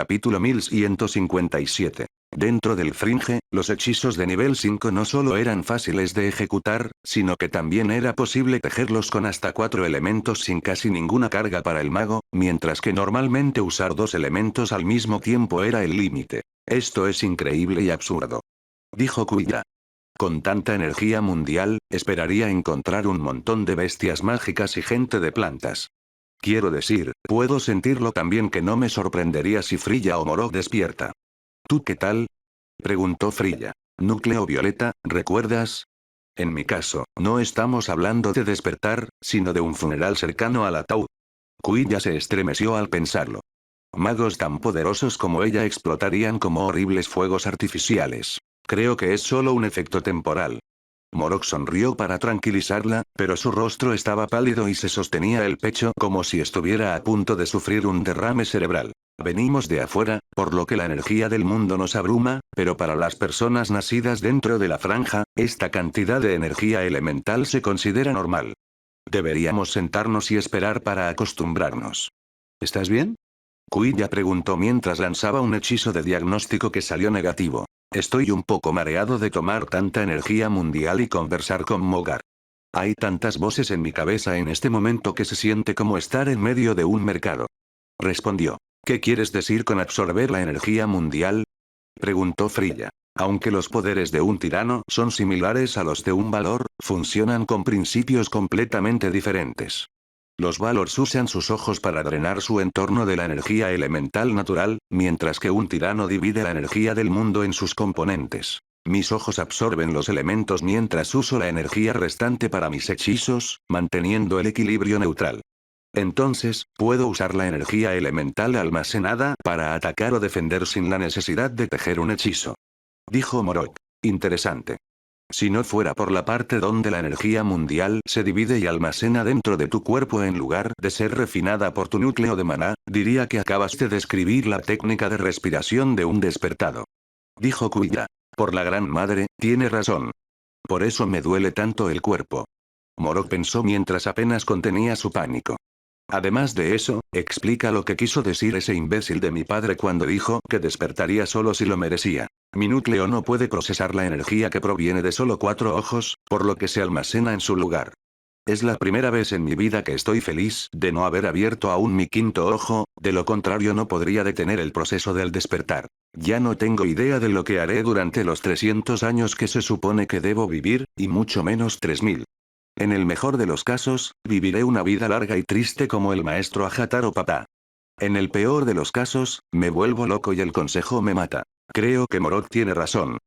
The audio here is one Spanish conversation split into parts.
Capítulo 1157. Dentro del Fringe, los hechizos de nivel 5 no solo eran fáciles de ejecutar, sino que también era posible tejerlos con hasta 4 elementos sin casi ninguna carga para el mago, mientras que normalmente usar 2 elementos al mismo tiempo era el límite. Esto es increíble y absurdo, dijo Kuya. Con tanta energía mundial, esperaría encontrar un montón de bestias mágicas y gente de plantas. Quiero decir, puedo sentirlo también que no me sorprendería si Frilla o Morok despierta. ¿Tú qué tal? Preguntó Frilla. Núcleo violeta, ¿recuerdas? En mi caso, no estamos hablando de despertar, sino de un funeral cercano al ataúd. Kuya se estremeció al pensarlo. Magos tan poderosos como ella explotarían como horribles fuegos artificiales. Creo que es solo un efecto temporal. Morok sonrió para tranquilizarla, pero su rostro estaba pálido y se sostenía el pecho como si estuviera a punto de sufrir un derrame cerebral. Venimos de afuera, por lo que la energía del mundo nos abruma, pero para las personas nacidas dentro de la franja, esta cantidad de energía elemental se considera normal. Deberíamos sentarnos y esperar para acostumbrarnos. ¿Estás bien? Kuya preguntó mientras lanzaba un hechizo de diagnóstico que salió negativo. Estoy un poco mareado de tomar tanta energía mundial y conversar con Mogar. Hay tantas voces en mi cabeza en este momento que se siente como estar en medio de un mercado. Respondió. ¿Qué quieres decir con absorber la energía mundial? Preguntó Frilla. Aunque los poderes de un tirano son similares a los de un valor, funcionan con principios completamente diferentes. Los Valors usan sus ojos para drenar su entorno de la energía elemental natural, mientras que un tirano divide la energía del mundo en sus componentes. Mis ojos absorben los elementos mientras uso la energía restante para mis hechizos, manteniendo el equilibrio neutral. Entonces, puedo usar la energía elemental almacenada para atacar o defender sin la necesidad de tejer un hechizo. Dijo Morok. Interesante. Si no fuera por la parte donde la energía mundial se divide y almacena dentro de tu cuerpo en lugar de ser refinada por tu núcleo de maná, diría que acabas de describir la técnica de respiración de un despertado. Dijo Kuya. Por la gran madre, tiene razón. Por eso me duele tanto el cuerpo. Morok pensó mientras apenas contenía su pánico. Además de eso, explica lo que quiso decir ese imbécil de mi padre cuando dijo que despertaría solo si lo merecía. Mi núcleo no puede procesar la energía que proviene de solo 4 ojos, por lo que se almacena en su lugar. Es la primera vez en mi vida que estoy feliz de no haber abierto aún mi 5.º ojo, de lo contrario no podría detener el proceso del despertar. Ya no tengo idea de lo que haré durante los 300 años que se supone que debo vivir, y mucho menos 3000. En el mejor de los casos, viviré una vida larga y triste como el maestro Ajataro papá. En el peor de los casos, me vuelvo loco y el consejo me mata. Creo que Morok tiene razón.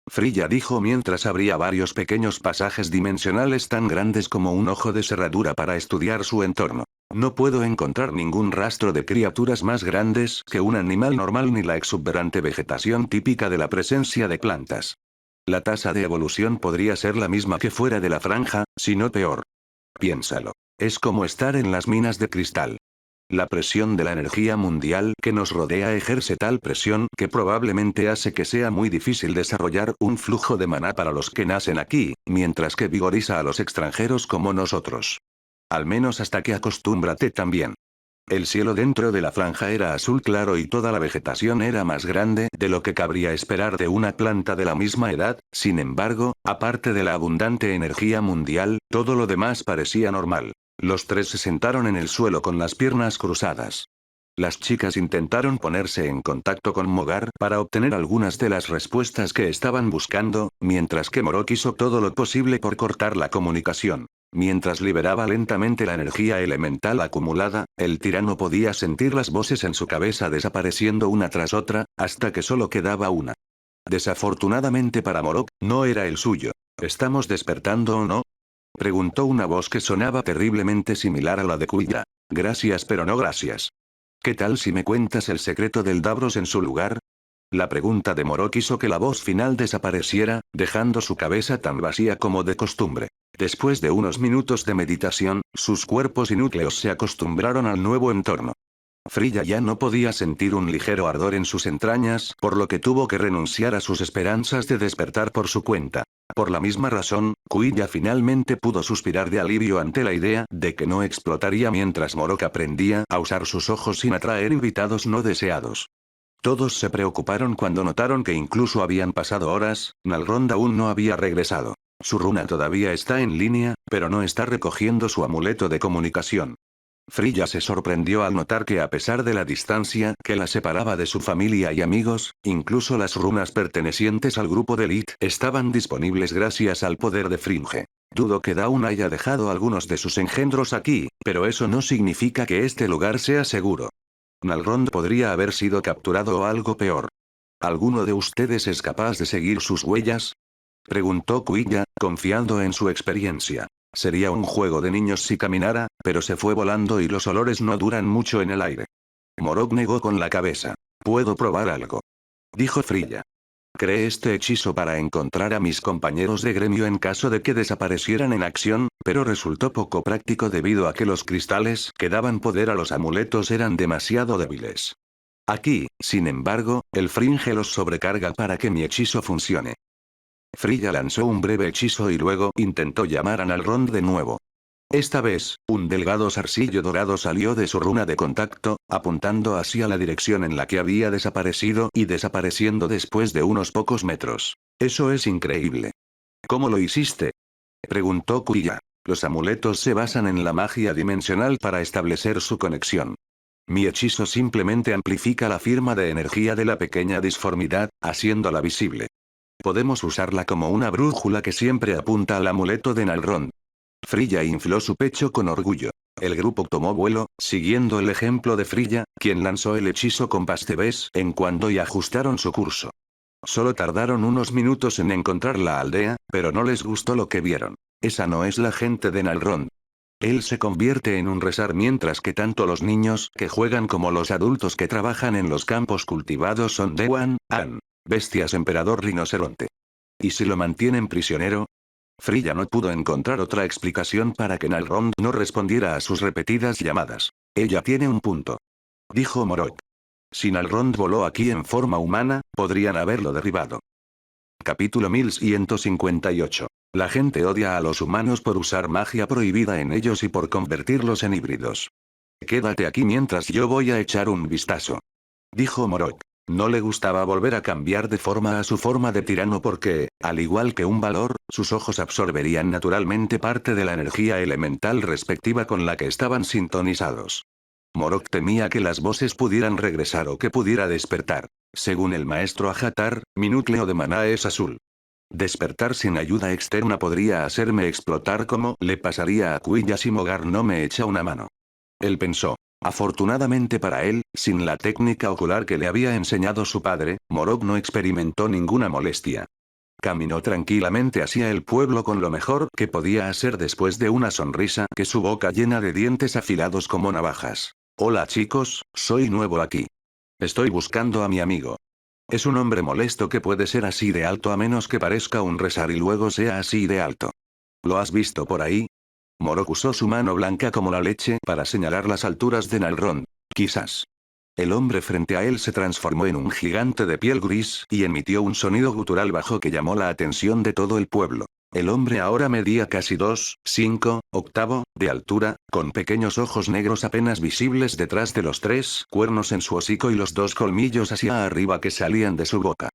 Frilla dijo mientras abría varios pequeños pasajes dimensionales tan grandes como un ojo de cerradura para estudiar su entorno. No puedo encontrar ningún rastro de criaturas más grandes que un animal normal ni la exuberante vegetación típica de la presencia de plantas. La tasa de evolución podría ser la misma que fuera de la franja, si no peor. Piénsalo. Es como estar en las minas de cristal. La presión de la energía mundial que nos rodea ejerce tal presión que probablemente hace que sea muy difícil desarrollar un flujo de maná para los que nacen aquí, mientras que vigoriza a los extranjeros como nosotros. Al menos hasta que acostúmbrate también. El cielo dentro de la franja era azul claro y toda la vegetación era más grande de lo que cabría esperar de una planta de la misma edad, sin embargo, aparte de la abundante energía mundial, todo lo demás parecía normal. Los tres se sentaron en el suelo con las piernas cruzadas. Las chicas intentaron ponerse en contacto con Mogar para obtener algunas de las respuestas que estaban buscando, mientras que Morok hizo todo lo posible por cortar la comunicación. Mientras liberaba lentamente la energía elemental acumulada, el tirano podía sentir las voces en su cabeza desapareciendo una tras otra, hasta que solo quedaba una. Desafortunadamente para Morok, no era el suyo. ¿Estamos despertando o no? Preguntó una voz que sonaba terriblemente similar a la de Kuya. Gracias pero no gracias. ¿Qué tal si me cuentas el secreto del Davros en su lugar? La pregunta de Morok hizo que la voz final desapareciera, dejando su cabeza tan vacía como de costumbre. Después de unos minutos de meditación, sus cuerpos y núcleos se acostumbraron al nuevo entorno. Frilla ya no podía sentir un ligero ardor en sus entrañas, por lo que tuvo que renunciar a sus esperanzas de despertar por su cuenta. Por la misma razón, Kuya finalmente pudo suspirar de alivio ante la idea de que no explotaría mientras Morok aprendía a usar sus ojos sin atraer invitados no deseados. Todos se preocuparon cuando notaron que incluso habían pasado horas, Nalrond aún no había regresado. Su runa todavía está en línea, pero no está recogiendo su amuleto de comunicación. Frilla se sorprendió al notar que a pesar de la distancia que la separaba de su familia y amigos, incluso las runas pertenecientes al grupo de Elite estaban disponibles gracias al poder de Fringe. Dudo que Dawn haya dejado algunos de sus engendros aquí, pero eso no significa que este lugar sea seguro. Nalrond podría haber sido capturado o algo peor. ¿Alguno de ustedes es capaz de seguir sus huellas? Preguntó Quilla, confiando en su experiencia. Sería un juego de niños si caminara, pero se fue volando y los olores no duran mucho en el aire. Morok negó con la cabeza. Puedo probar algo. Dijo Frilla. Creé este hechizo para encontrar a mis compañeros de gremio en caso de que desaparecieran en acción, pero resultó poco práctico debido a que los cristales que daban poder a los amuletos eran demasiado débiles. Aquí, sin embargo, el Fringe los sobrecarga para que mi hechizo funcione. Frilla lanzó un breve hechizo y luego intentó llamar a Nalrond de nuevo. Esta vez, un delgado zarcillo dorado salió de su runa de contacto, apuntando hacia la dirección en la que había desaparecido y desapareciendo después de unos pocos metros. Eso es increíble. ¿Cómo lo hiciste? Preguntó Quilla. Los amuletos se basan en la magia dimensional para establecer su conexión. Mi hechizo simplemente amplifica la firma de energía de la pequeña disformidad, haciéndola visible. Podemos usarla como una brújula que siempre apunta al amuleto de Nalrond. Frilla infló su pecho con orgullo. El grupo tomó vuelo, siguiendo el ejemplo de Frilla, quien lanzó el hechizo con Pastebes en cuando y ajustaron su curso. Solo tardaron unos minutos en encontrar la aldea, pero no les gustó lo que vieron. Esa no es la gente de Nalrond. Él se convierte en un rezar mientras que tanto los niños que juegan como los adultos que trabajan en los campos cultivados son Dewan, An. Bestias emperador rinoceronte. ¿Y si lo mantienen prisionero? Frilla no pudo encontrar otra explicación para que Nalrond no respondiera a sus repetidas llamadas. Ella tiene un punto. Dijo Morok. Si Nalrond voló aquí en forma humana, podrían haberlo derribado. Capítulo 1158. La gente odia a los humanos por usar magia prohibida en ellos y por convertirlos en híbridos. Quédate aquí mientras yo voy a echar un vistazo. Dijo Morok. No le gustaba volver a cambiar de forma a su forma de tirano porque, al igual que un valor, sus ojos absorberían naturalmente parte de la energía elemental respectiva con la que estaban sintonizados. Morok temía que las voces pudieran regresar o que pudiera despertar. Según el maestro Ajatar, mi núcleo de maná es azul. Despertar sin ayuda externa podría hacerme explotar como le pasaría a Quilla si Mogar no me echa una mano. Él pensó. Afortunadamente para él, sin la técnica ocular que le había enseñado su padre, Morok no experimentó ninguna molestia. Caminó tranquilamente hacia el pueblo con lo mejor que podía hacer después de una sonrisa que su boca llena de dientes afilados como navajas. Hola chicos, soy nuevo aquí. Estoy buscando a mi amigo. Es un hombre molesto que puede ser así de alto a menos que parezca un rezar y luego sea así de alto. ¿Lo has visto por ahí? Morok usó su mano blanca como la leche para señalar las alturas de Nalrond. Quizás. El hombre frente a él se transformó en un gigante de piel gris y emitió un sonido gutural bajo que llamó la atención de todo el pueblo. El hombre ahora medía casi 2,5 octavo de altura, con pequeños ojos negros apenas visibles detrás de los 3 cuernos en su hocico y los 2 colmillos hacia arriba que salían de su boca.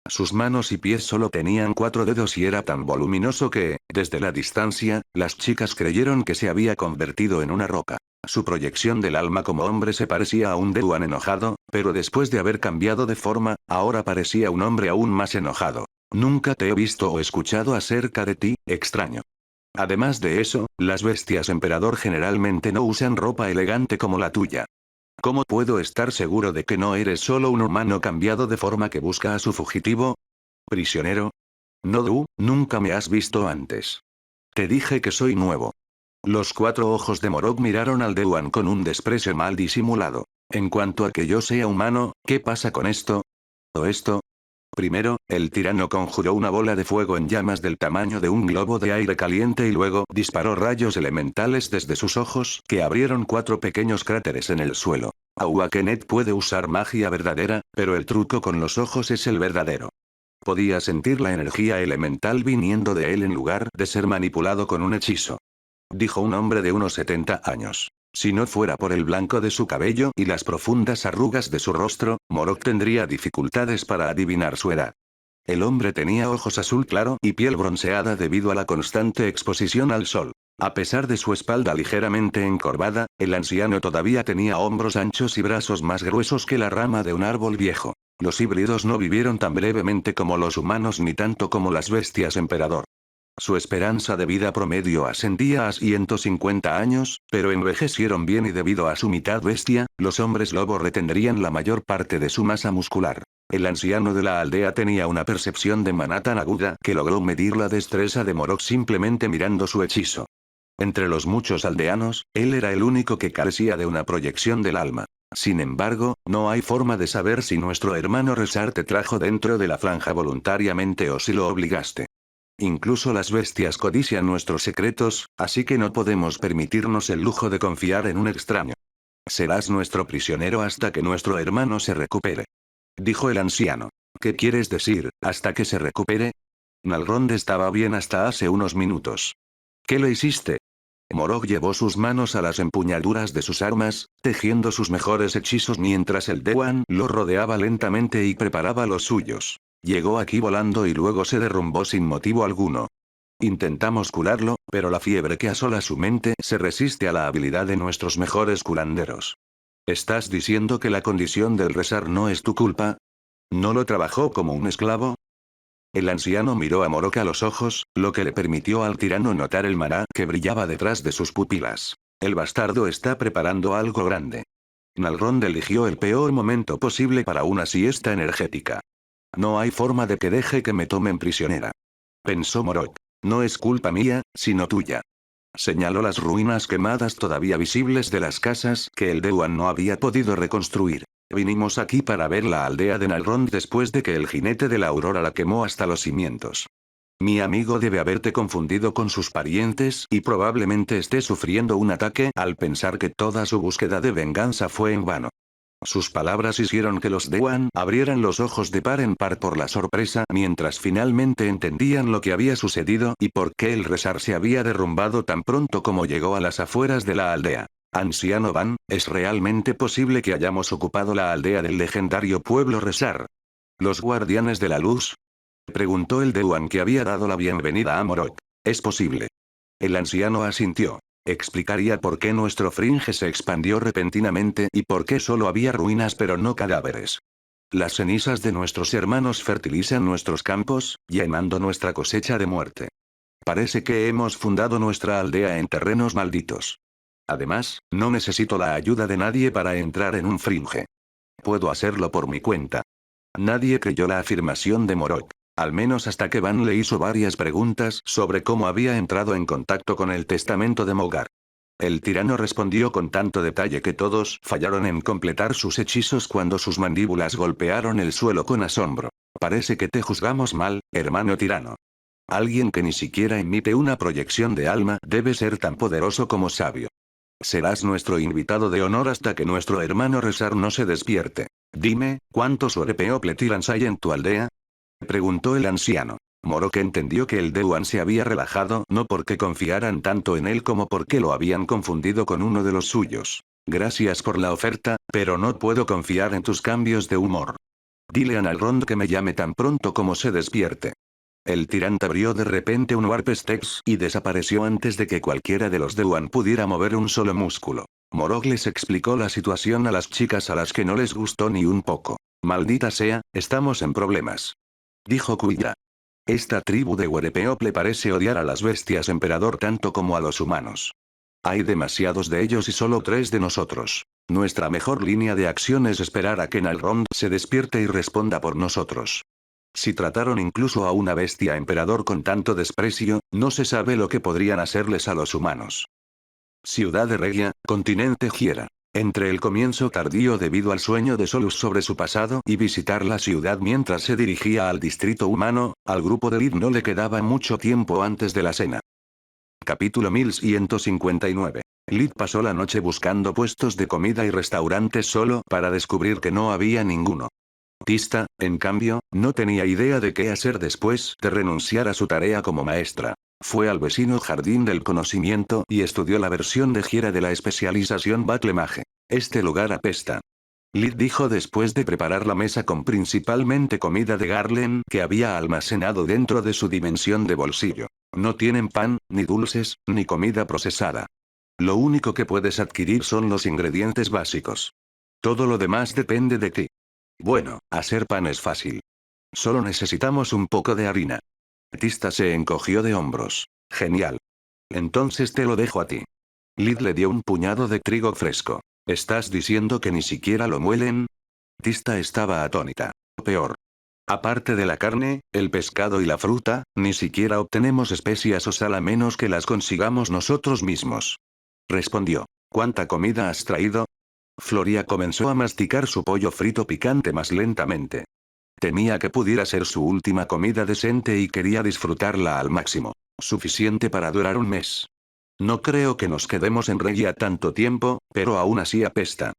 Sus manos y pies solo tenían 4 dedos y era tan voluminoso que, desde la distancia, las chicas creyeron que se había convertido en una roca. Su proyección del alma como hombre se parecía a un Dewan enojado, pero después de haber cambiado de forma, ahora parecía un hombre aún más enojado. Nunca te he visto o escuchado acerca de ti, extraño. Además de eso, las bestias emperador generalmente no usan ropa elegante como la tuya. ¿Cómo puedo estar seguro de que no eres solo un humano cambiado de forma que busca a su fugitivo? ¿Prisionero? No, nunca me has visto antes. Te dije que soy nuevo. Los 4 ojos de Morok miraron al Dewan con un desprecio mal disimulado. En cuanto a que yo sea humano, ¿qué pasa con esto? ¿O esto? Primero, el tirano conjuró una bola de fuego en llamas del tamaño de un globo de aire caliente y luego disparó rayos elementales desde sus ojos que abrieron 4 pequeños cráteres en el suelo. Awakenet puede usar magia verdadera, pero el truco con los ojos es el verdadero. Podía sentir la energía elemental viniendo de él en lugar de ser manipulado con un hechizo. Dijo un hombre de unos 70 años. Si no fuera por el blanco de su cabello y las profundas arrugas de su rostro, Morok tendría dificultades para adivinar su edad. El hombre tenía ojos azul claro y piel bronceada debido a la constante exposición al sol. A pesar de su espalda ligeramente encorvada, el anciano todavía tenía hombros anchos y brazos más gruesos que la rama de un árbol viejo. Los híbridos no vivieron tan brevemente como los humanos ni tanto como las bestias emperador. Su esperanza de vida promedio ascendía a 150 años, pero envejecieron bien y debido a su mitad bestia, los hombres lobo retendrían la mayor parte de su masa muscular. El anciano de la aldea tenía una percepción de maná tan aguda que logró medir la destreza de Morok simplemente mirando su hechizo. Entre los muchos aldeanos, él era el único que carecía de una proyección del alma. Sin embargo, no hay forma de saber si nuestro hermano Resar te trajo dentro de la franja voluntariamente o si lo obligaste. Incluso las bestias codician nuestros secretos, así que no podemos permitirnos el lujo de confiar en un extraño. Serás nuestro prisionero hasta que nuestro hermano se recupere. Dijo el anciano. ¿Qué quieres decir, hasta que se recupere? Nalrond estaba bien hasta hace unos minutos. ¿Qué le hiciste? Morok llevó sus manos a las empuñaduras de sus armas, tejiendo sus mejores hechizos mientras el Dewan lo rodeaba lentamente y preparaba los suyos. Llegó aquí volando y luego se derrumbó sin motivo alguno. Intentamos curarlo, pero la fiebre que asola su mente se resiste a la habilidad de nuestros mejores curanderos. ¿Estás diciendo que la condición del Resar no es tu culpa? ¿No lo trabajó como un esclavo? El anciano miró a Morok a los ojos, lo que le permitió al tirano notar el maná que brillaba detrás de sus pupilas. El bastardo está preparando algo grande. Nalrond eligió el peor momento posible para una siesta energética. No hay forma de que deje que me tomen prisionera. Pensó Morok. No es culpa mía, sino tuya. Señaló las ruinas quemadas todavía visibles de las casas que el Dewan no había podido reconstruir. Vinimos aquí para ver la aldea de Nalrond después de que el jinete de la aurora la quemó hasta los cimientos. Mi amigo debe haberte confundido con sus parientes y probablemente esté sufriendo un ataque al pensar que toda su búsqueda de venganza fue en vano. Sus palabras hicieron que los Dewan abrieran los ojos de par en par por la sorpresa mientras finalmente entendían lo que había sucedido y por qué el Resar se había derrumbado tan pronto como llegó a las afueras de la aldea. Anciano Van, ¿es realmente posible que hayamos ocupado la aldea del legendario pueblo Resar? ¿Los guardianes de la luz? Preguntó el Dewan que había dado la bienvenida a Morok. Es posible. El anciano asintió. Explicaría por qué nuestro fringe se expandió repentinamente y por qué solo había ruinas pero no cadáveres. Las cenizas de nuestros hermanos fertilizan nuestros campos, llenando nuestra cosecha de muerte. Parece que hemos fundado nuestra aldea en terrenos malditos. Además, no necesito la ayuda de nadie para entrar en un fringe. Puedo hacerlo por mi cuenta. Nadie creyó la afirmación de Morok. Al menos hasta que Van le hizo varias preguntas sobre cómo había entrado en contacto con el testamento de Mogar. El tirano respondió con tanto detalle que todos fallaron en completar sus hechizos cuando sus mandíbulas golpearon el suelo con asombro. Parece que te juzgamos mal, hermano tirano. Alguien que ni siquiera emite una proyección de alma debe ser tan poderoso como sabio. Serás nuestro invitado de honor hasta que nuestro hermano Resar no se despierte. Dime, ¿cuántos Orepeopletirans hay en tu aldea? Preguntó el anciano. Morok entendió que el Dewan se había relajado no porque confiaran tanto en él como porque lo habían confundido con uno de los suyos. Gracias por la oferta, pero no puedo confiar en tus cambios de humor. Dile a Nalrond que me llame tan pronto como se despierte. El tirante abrió de repente un Warp Stex y desapareció antes de que cualquiera de los Dewan pudiera mover un solo músculo. Morok les explicó la situación a las chicas a las que no les gustó ni un poco. Maldita sea, estamos en problemas. Dijo Kuya. Esta tribu de Werepeople parece odiar a las bestias emperador tanto como a los humanos. Hay demasiados de ellos y solo 3 de nosotros. Nuestra mejor línea de acción es esperar a que Nalrond se despierte y responda por nosotros. Si trataron incluso a una bestia emperador con tanto desprecio, no se sabe lo que podrían hacerles a los humanos. Ciudad de Regia, continente Giera. Entre el comienzo tardío debido al sueño de Solus sobre su pasado y visitar la ciudad mientras se dirigía al distrito humano, al grupo de Lid no le quedaba mucho tiempo antes de la cena. Capítulo 1159. Lid pasó la noche buscando puestos de comida y restaurantes solo para descubrir que no había ninguno. Tista, en cambio, no tenía idea de qué hacer después de renunciar a su tarea como maestra. Fue al vecino Jardín del Conocimiento y estudió la versión de gira de la especialización Battle Mage. Este lugar apesta. Lid dijo después de preparar la mesa con principalmente comida de Garlen que había almacenado dentro de su dimensión de bolsillo. No tienen pan, ni dulces, ni comida procesada. Lo único que puedes adquirir son los ingredientes básicos. Todo lo demás depende de ti. Bueno, hacer pan es fácil. Solo necesitamos un poco de harina. Tista se encogió de hombros. Genial. Entonces te lo dejo a ti. Lid le dio un puñado de trigo fresco. ¿Estás diciendo que ni siquiera lo muelen? Tista estaba atónita. Peor. Aparte de la carne, el pescado y la fruta, ni siquiera obtenemos especias o sal a menos que las consigamos nosotros mismos. Respondió. ¿Cuánta comida has traído? Floria comenzó a masticar su pollo frito picante más lentamente. Temía que pudiera ser su última comida decente y quería disfrutarla al máximo. Suficiente para durar un mes. No creo que nos quedemos en Regia tanto tiempo, pero aún así apesta.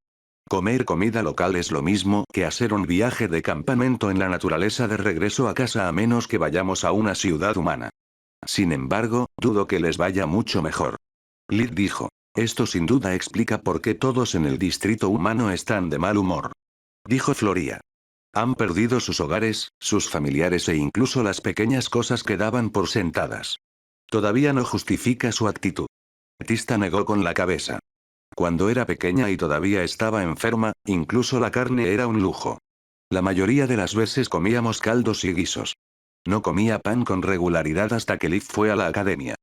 Comer comida local es lo mismo que hacer un viaje de campamento en la naturaleza de regreso a casa a menos que vayamos a una ciudad humana. Sin embargo, dudo que les vaya mucho mejor. Lid dijo. Esto sin duda explica por qué todos en el distrito humano están de mal humor. Dijo Floria. Han perdido sus hogares, sus familiares e incluso las pequeñas cosas que daban por sentadas. Todavía no justifica su actitud. Tista negó con la cabeza. Cuando era pequeña y todavía estaba enferma, incluso la carne era un lujo. La mayoría de las veces comíamos caldos y guisos. No comía pan con regularidad hasta que Liv fue a la academia.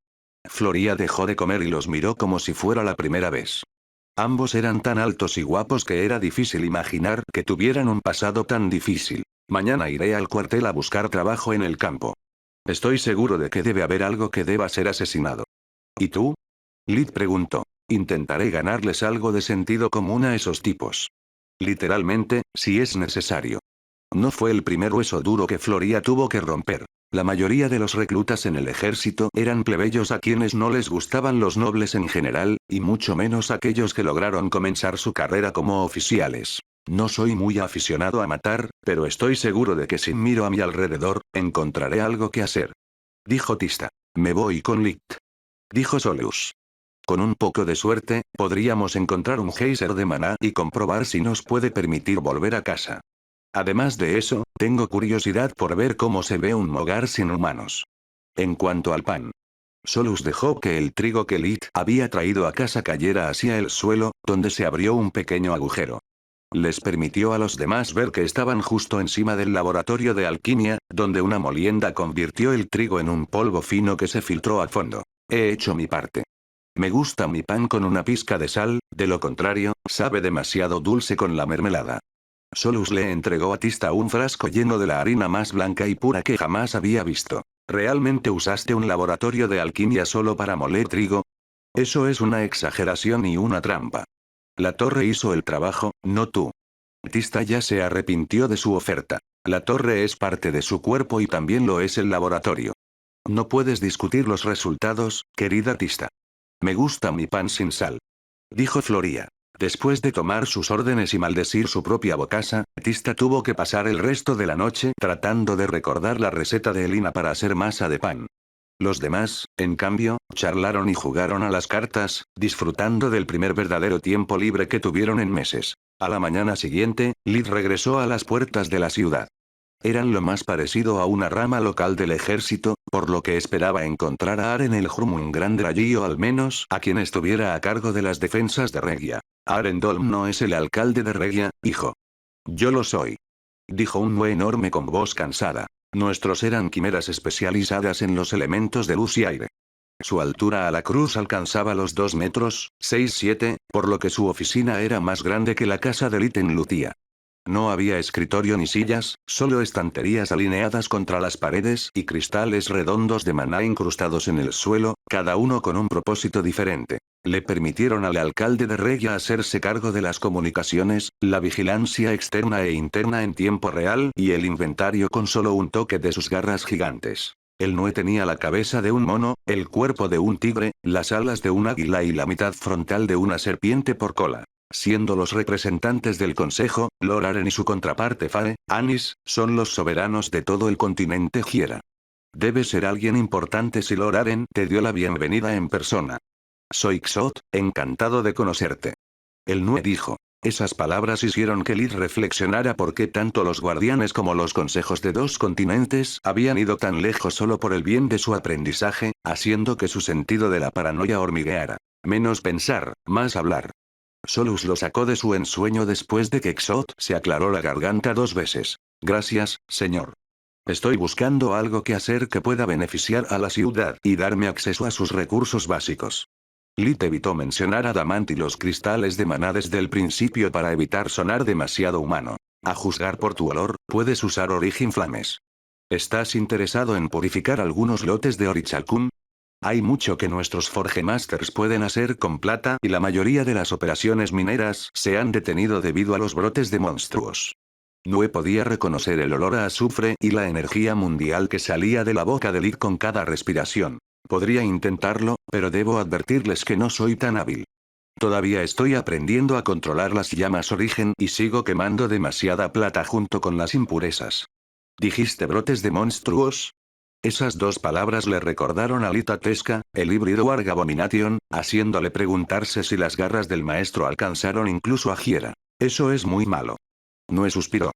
Floria dejó de comer y los miró como si fuera la primera vez. Ambos eran tan altos y guapos que era difícil imaginar que tuvieran un pasado tan difícil. Mañana iré al cuartel a buscar trabajo en el campo. Estoy seguro de que debe haber algo que deba ser asesinado. ¿Y tú? Lid preguntó. Intentaré ganarles algo de sentido común a esos tipos. Literalmente, si es necesario. No fue el primer hueso duro que Floria tuvo que romper. La mayoría de los reclutas en el ejército eran plebeyos a quienes no les gustaban los nobles en general, y mucho menos aquellos que lograron comenzar su carrera como oficiales. No soy muy aficionado a matar, pero estoy seguro de que si miro a mi alrededor, encontraré algo que hacer. Dijo Tista. Me voy con Lit. Dijo Solus. Con un poco de suerte, podríamos encontrar un geyser de maná y comprobar si nos puede permitir volver a casa. Además de eso, tengo curiosidad por ver cómo se ve un hogar sin humanos. En cuanto al pan. Solus dejó que el trigo que Lit había traído a casa cayera hacia el suelo, donde se abrió un pequeño agujero. Les permitió a los demás ver que estaban justo encima del laboratorio de alquimia, donde una molienda convirtió el trigo en un polvo fino que se filtró a fondo. He hecho mi parte. Me gusta mi pan con una pizca de sal, de lo contrario, sabe demasiado dulce con la mermelada. Solus le entregó a Tista un frasco lleno de la harina más blanca y pura que jamás había visto. ¿Realmente usaste un laboratorio de alquimia solo para moler trigo? Eso es una exageración y una trampa. La torre hizo el trabajo, no tú. Tista ya se arrepintió de su oferta. La torre es parte de su cuerpo y también lo es el laboratorio. No puedes discutir los resultados, querida Tista. Me gusta mi pan sin sal. Dijo Floria. Después de tomar sus órdenes y maldecir su propia bocaza, Tista tuvo que pasar el resto de la noche tratando de recordar la receta de Elina para hacer masa de pan. Los demás, en cambio, charlaron y jugaron a las cartas, disfrutando del primer verdadero tiempo libre que tuvieron en meses. A la mañana siguiente, Lid regresó a las puertas de la ciudad. Eran lo más parecido a una rama local del ejército, por lo que esperaba encontrar a Aren el Hrum Grande allí o al menos a quien estuviera a cargo de las defensas de Regia. Arendolm no es el alcalde de Regia, hijo. Yo lo soy. Dijo un Nue enorme con voz cansada. Nuestros eran quimeras especializadas en los elementos de luz y aire. Su altura a la cruz alcanzaba los 2 metros, 6-7, por lo que su oficina era más grande que la casa de Lit en Lutia. No había escritorio ni sillas, solo estanterías alineadas contra las paredes y cristales redondos de maná incrustados en el suelo, cada uno con un propósito diferente. Le permitieron al alcalde de Regia hacerse cargo de las comunicaciones, la vigilancia externa e interna en tiempo real y el inventario con solo un toque de sus garras gigantes. El Nue tenía la cabeza de un mono, el cuerpo de un tigre, las alas de un águila y la mitad frontal de una serpiente por cola. Siendo los representantes del Consejo, Lord Aren y su contraparte Fae, Anis, son los soberanos de todo el continente Giera. Debe ser alguien importante si Lord Aren te dio la bienvenida en persona. Soy Xot, encantado de conocerte. El Nue dijo. Esas palabras hicieron que Lid reflexionara por qué tanto los guardianes como los consejos de dos continentes habían ido tan lejos solo por el bien de su aprendizaje, haciendo que su sentido de la paranoia hormigueara. Menos pensar, más hablar. Solus lo sacó de su ensueño después de que Xot se aclaró la garganta 2 veces. Gracias, señor. Estoy buscando algo que hacer que pueda beneficiar a la ciudad y darme acceso a sus recursos básicos. Lid evitó mencionar a Damant y los cristales de maná desde el principio para evitar sonar demasiado humano. A juzgar por tu olor, puedes usar Origin Flames. ¿Estás interesado en purificar algunos lotes de Orichalcum? Hay mucho que nuestros Forge Masters pueden hacer con plata y la mayoría de las operaciones mineras se han detenido debido a los brotes de monstruos. Nue podía reconocer el olor a azufre y la energía mundial que salía de la boca de Lid con cada respiración. Podría intentarlo, pero debo advertirles que no soy tan hábil. Todavía estoy aprendiendo a controlar las llamas origen y sigo quemando demasiada plata junto con las impurezas. ¿Dijiste brotes de monstruos? Esas 2 palabras le recordaron a Lita Tesca, el híbrido Warg Abomination, haciéndole preguntarse si las garras del maestro alcanzaron incluso a Hiera. Eso es muy malo. Nue suspiró.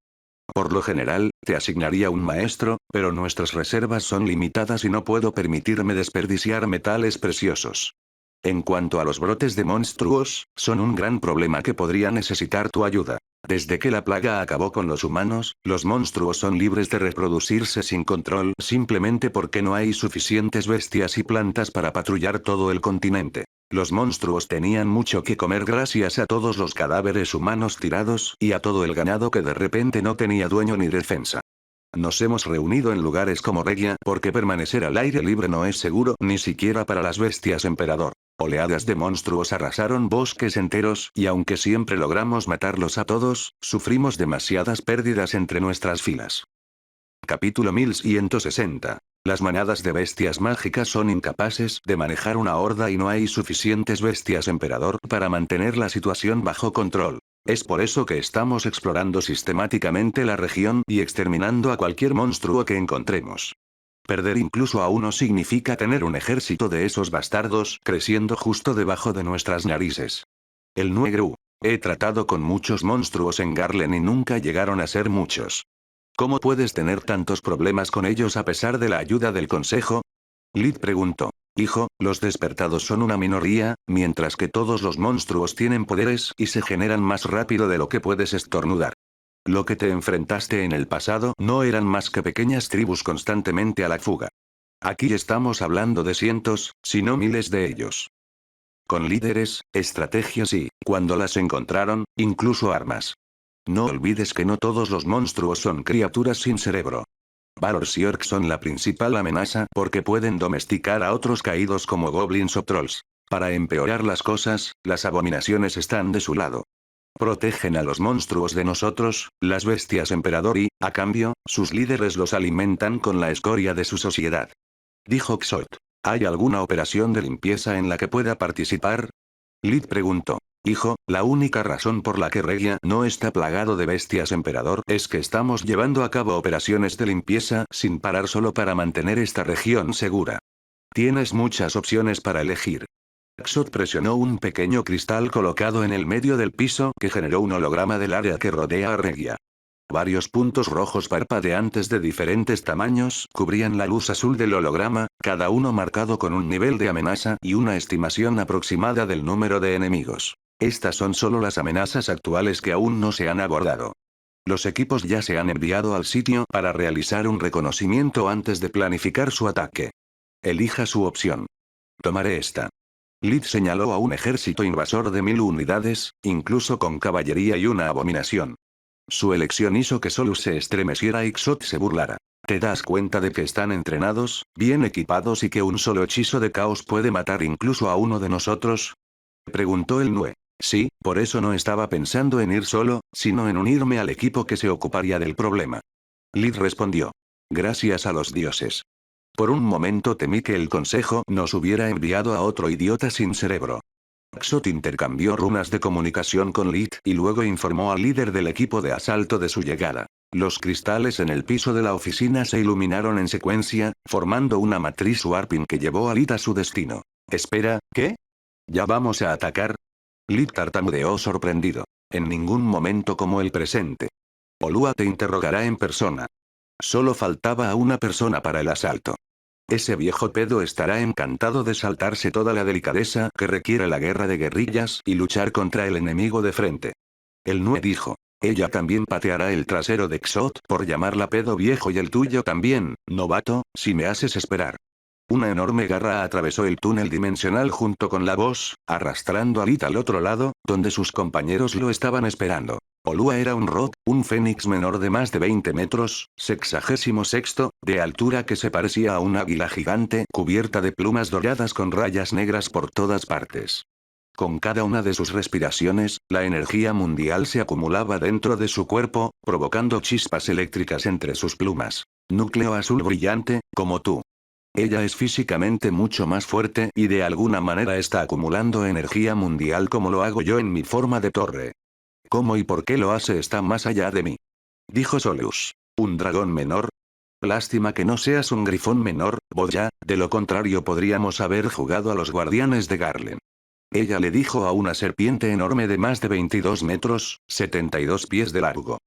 Por lo general, te asignaría un maestro, pero nuestras reservas son limitadas y no puedo permitirme desperdiciar metales preciosos. En cuanto a los brotes de monstruos, son un gran problema que podría necesitar tu ayuda. Desde que la plaga acabó con los humanos, los monstruos son libres de reproducirse sin control simplemente porque no hay suficientes bestias y plantas para patrullar todo el continente. Los monstruos tenían mucho que comer gracias a todos los cadáveres humanos tirados y a todo el ganado que de repente no tenía dueño ni defensa. Nos hemos reunido en lugares como Regia porque permanecer al aire libre no es seguro ni siquiera para las bestias emperador. Oleadas de monstruos arrasaron bosques enteros y aunque siempre logramos matarlos a todos, sufrimos demasiadas pérdidas entre nuestras filas. Capítulo 1160. Las manadas de bestias mágicas son incapaces de manejar una horda y no hay suficientes bestias emperador para mantener la situación bajo control. Es por eso que estamos explorando sistemáticamente la región y exterminando a cualquier monstruo que encontremos. Perder incluso a uno significa tener un ejército de esos bastardos creciendo justo debajo de nuestras narices. El Nuegru. He tratado con muchos monstruos en Garlen y nunca llegaron a ser muchos. ¿Cómo puedes tener tantos problemas con ellos a pesar de la ayuda del consejo? Lid preguntó. Hijo, los despertados son una minoría, mientras que todos los monstruos tienen poderes y se generan más rápido de lo que puedes estornudar. Lo que te enfrentaste en el pasado no eran más que pequeñas tribus constantemente a la fuga. Aquí estamos hablando de cientos, si no miles de ellos. Con líderes, estrategias y, cuando las encontraron, incluso armas. No olvides que no todos los monstruos son criaturas sin cerebro. Valors y orcs son la principal amenaza porque pueden domesticar a otros caídos como goblins o trolls. Para empeorar las cosas, las abominaciones están de su lado. Protegen a los monstruos de nosotros, las bestias emperador y, a cambio, sus líderes los alimentan con la escoria de su sociedad. Dijo Xot. ¿Hay alguna operación de limpieza en la que pueda participar? Lid preguntó. Hijo, la única razón por la que Regia no está plagado de bestias emperador es que estamos llevando a cabo operaciones de limpieza sin parar solo para mantener esta región segura. Tienes muchas opciones para elegir. Xot presionó un pequeño cristal colocado en el medio del piso que generó un holograma del área que rodea a Regia. Varios puntos rojos parpadeantes de diferentes tamaños cubrían la luz azul del holograma, cada uno marcado con un nivel de amenaza y una estimación aproximada del número de enemigos. Estas son solo las amenazas actuales que aún no se han abordado. Los equipos ya se han enviado al sitio para realizar un reconocimiento antes de planificar su ataque. Elija su opción. Tomaré esta. Lid señaló a un ejército invasor de 1000 unidades, incluso con caballería y una abominación. Su elección hizo que Solus se estremeciera y Xot se burlara. ¿Te das cuenta de que están entrenados, bien equipados y que un solo hechizo de caos puede matar incluso a uno de nosotros? Preguntó el Nue. Sí, por eso no estaba pensando en ir solo, sino en unirme al equipo que se ocuparía del problema. Lid respondió. Gracias a los dioses. Por un momento temí que el consejo nos hubiera enviado a otro idiota sin cerebro. Xot intercambió runas de comunicación con Lid y luego informó al líder del equipo de asalto de su llegada. Los cristales en el piso de la oficina se iluminaron en secuencia, formando una matriz warping que llevó a Lid a su destino. Espera, ¿qué? ¿Ya vamos a atacar? Lid tartamudeó sorprendido. En ningún momento como el presente. Olua te interrogará en persona. Solo faltaba a una persona para el asalto. Ese viejo pedo estará encantado de saltarse toda la delicadeza que requiere la guerra de guerrillas y luchar contra el enemigo de frente. El Nue dijo. Ella también pateará el trasero de Xot por llamarla pedo viejo y el tuyo también, novato, si me haces esperar. Una enorme garra atravesó el túnel dimensional junto con la voz, arrastrando a Lid al otro lado, donde sus compañeros lo estaban esperando. Olua era un Rod, un fénix menor de más de 20 metros, 66º, de altura que se parecía a un águila gigante cubierta de plumas doradas con rayas negras por todas partes. Con cada una de sus respiraciones, la energía mundial se acumulaba dentro de su cuerpo, provocando chispas eléctricas entre sus plumas. Núcleo azul brillante, como tú. Ella es físicamente mucho más fuerte y de alguna manera está acumulando energía mundial como lo hago yo en mi forma de torre. ¿Cómo y por qué lo hace está más allá de mí? Dijo Solus. ¿Un dragón menor? Lástima que no seas un grifón menor, Boya, de lo contrario podríamos haber jugado a los guardianes de Garlen. Ella le dijo a una serpiente enorme de más de 22 metros, 72 pies de largo.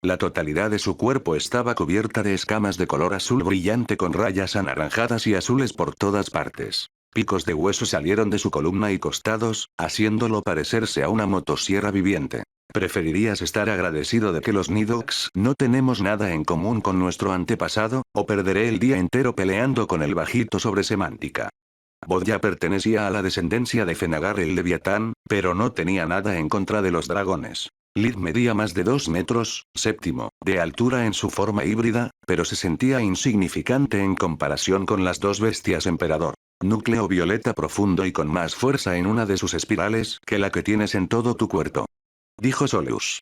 La totalidad de su cuerpo estaba cubierta de escamas de color azul brillante con rayas anaranjadas y azules por todas partes. Picos de hueso salieron de su columna y costados, haciéndolo parecerse a una motosierra viviente. ¿Preferirías estar agradecido de que los Nidox no tenemos nada en común con nuestro antepasado, o perderé el día entero peleando con el bajito sobre semántica? Boya pertenecía a la descendencia de Fenagar el Leviatán, pero no tenía nada en contra de los dragones. Lid medía más de 2 metros, séptimo, de altura en su forma híbrida, pero se sentía insignificante en comparación con las dos bestias emperador. Núcleo violeta profundo y con más fuerza en una de sus espirales que la que tienes en todo tu cuerpo. Dijo Solus.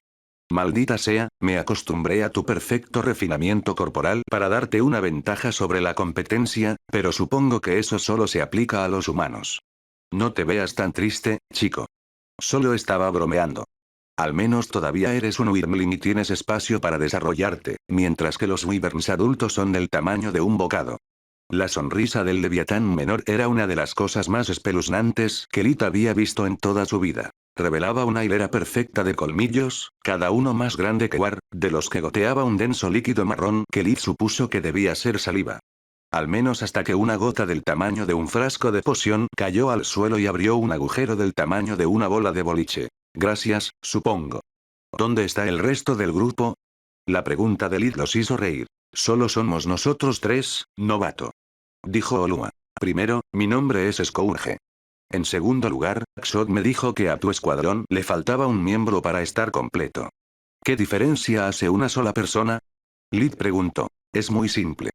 Maldita sea, me acostumbré a tu perfecto refinamiento corporal para darte una ventaja sobre la competencia, pero supongo que eso solo se aplica a los humanos. No te veas tan triste, chico. Solo estaba bromeando. Al menos todavía eres un Wyrmling y tienes espacio para desarrollarte, mientras que los Wyverns adultos son del tamaño de un bocado. La sonrisa del Leviatán menor era una de las cosas más espeluznantes que Lid había visto en toda su vida. Revelaba una hilera perfecta de colmillos, cada uno más grande que War, de los que goteaba un denso líquido marrón que Lid supuso que debía ser saliva. Al menos hasta que una gota del tamaño de un frasco de poción cayó al suelo y abrió un agujero del tamaño de una bola de boliche. Gracias, supongo. ¿Dónde está el resto del grupo? La pregunta de Lid los hizo reír. Solo somos nosotros tres, novato. Dijo Olua. Primero, mi nombre es Scourge. En segundo lugar, Xot me dijo que a tu escuadrón le faltaba un miembro para estar completo. ¿Qué diferencia hace una sola persona? Lid preguntó. Es muy simple.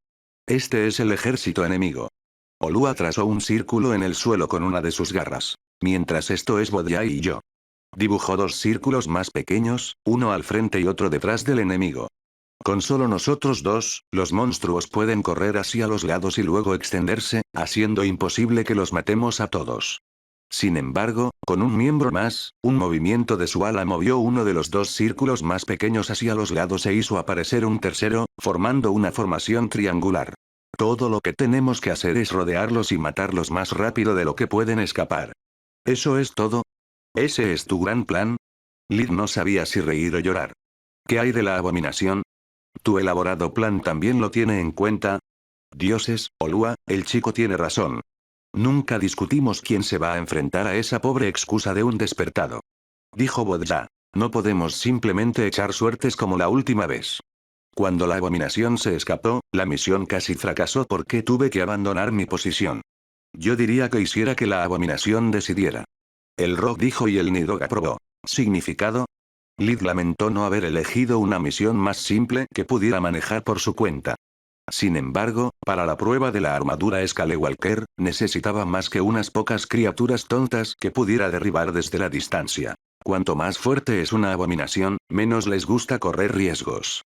Este es el ejército enemigo. Olua trazó un círculo en el suelo con una de sus garras. Mientras esto es Boya y yo. Dibujó dos círculos más pequeños, uno al frente y otro detrás del enemigo. Con solo nosotros dos, los monstruos pueden correr hacia los lados y luego extenderse, haciendo imposible que los matemos a todos. Sin embargo, con un miembro más, un movimiento de su ala movió uno de los dos círculos más pequeños hacia los lados e hizo aparecer un tercero, formando una formación triangular. Todo lo que tenemos que hacer es rodearlos y matarlos más rápido de lo que pueden escapar. ¿Eso es todo? ¿Ese es tu gran plan? Lid no sabía si reír o llorar. ¿Qué hay de la abominación? ¿Tu elaborado plan también lo tiene en cuenta? Dioses, Olua, el chico tiene razón. Nunca discutimos quién se va a enfrentar a esa pobre excusa de un despertado. Dijo Bodja. No podemos simplemente echar suertes como la última vez. Cuando la abominación se escapó, la misión casi fracasó porque tuve que abandonar mi posición. Yo diría que hiciera que la abominación decidiera. El Rock dijo y el Nidog aprobó. ¿Significado? Lid lamentó no haber elegido una misión más simple que pudiera manejar por su cuenta. Sin embargo, para la prueba de la armadura Scalewalker, necesitaba más que unas pocas criaturas tontas que pudiera derribar desde la distancia. Cuanto más fuerte es una abominación, menos les gusta correr riesgos.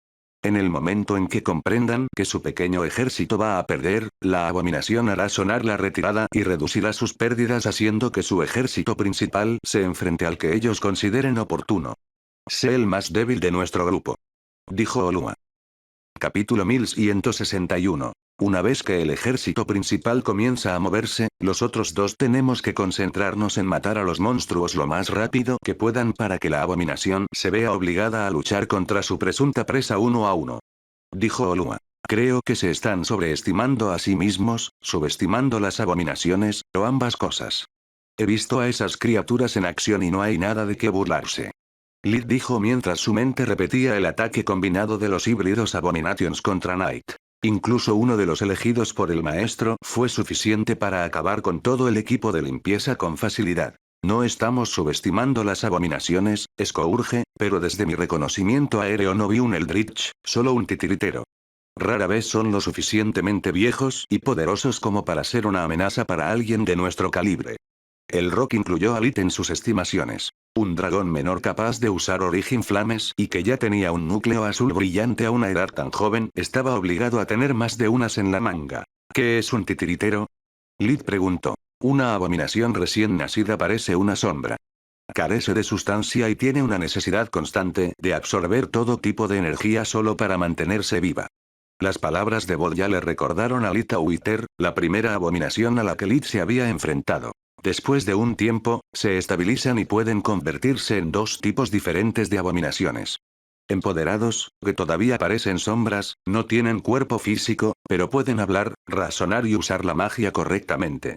En el momento en que comprendan que su pequeño ejército va a perder, la abominación hará sonar la retirada y reducirá sus pérdidas haciendo que su ejército principal se enfrente al que ellos consideren oportuno. Sé el más débil de nuestro grupo. Dijo Olua. Capítulo 1161. Una vez que el ejército principal comienza a moverse, los otros dos tenemos que concentrarnos en matar a los monstruos lo más rápido que puedan para que la abominación se vea obligada a luchar contra su presunta presa uno a uno. Dijo Olua. Creo que se están sobreestimando a sí mismos, subestimando las abominaciones, o ambas cosas. He visto a esas criaturas en acción y no hay nada de qué burlarse. Lid dijo mientras su mente repetía el ataque combinado de los híbridos Abominations contra Knight. Incluso uno de los elegidos por el maestro fue suficiente para acabar con todo el equipo de limpieza con facilidad. No estamos subestimando las abominaciones, Scourge, pero desde mi reconocimiento aéreo no vi un Eldritch, solo un titiritero. Rara vez son lo suficientemente viejos y poderosos como para ser una amenaza para alguien de nuestro calibre. El Rock incluyó a Lit en sus estimaciones. Un dragón menor capaz de usar Origin Flames y que ya tenía un núcleo azul brillante a una edad tan joven, estaba obligado a tener más de unas en la manga. ¿Qué es un titiritero? Lit preguntó. Una abominación recién nacida parece una sombra. Carece de sustancia y tiene una necesidad constante de absorber todo tipo de energía solo para mantenerse viva. Las palabras de Bodya le recordaron a Lit a Wither, la primera abominación a la que Lit se había enfrentado. Después de un tiempo, se estabilizan y pueden convertirse en dos tipos diferentes de abominaciones. Empoderados, que todavía parecen sombras, no tienen cuerpo físico, pero pueden hablar, razonar y usar la magia correctamente.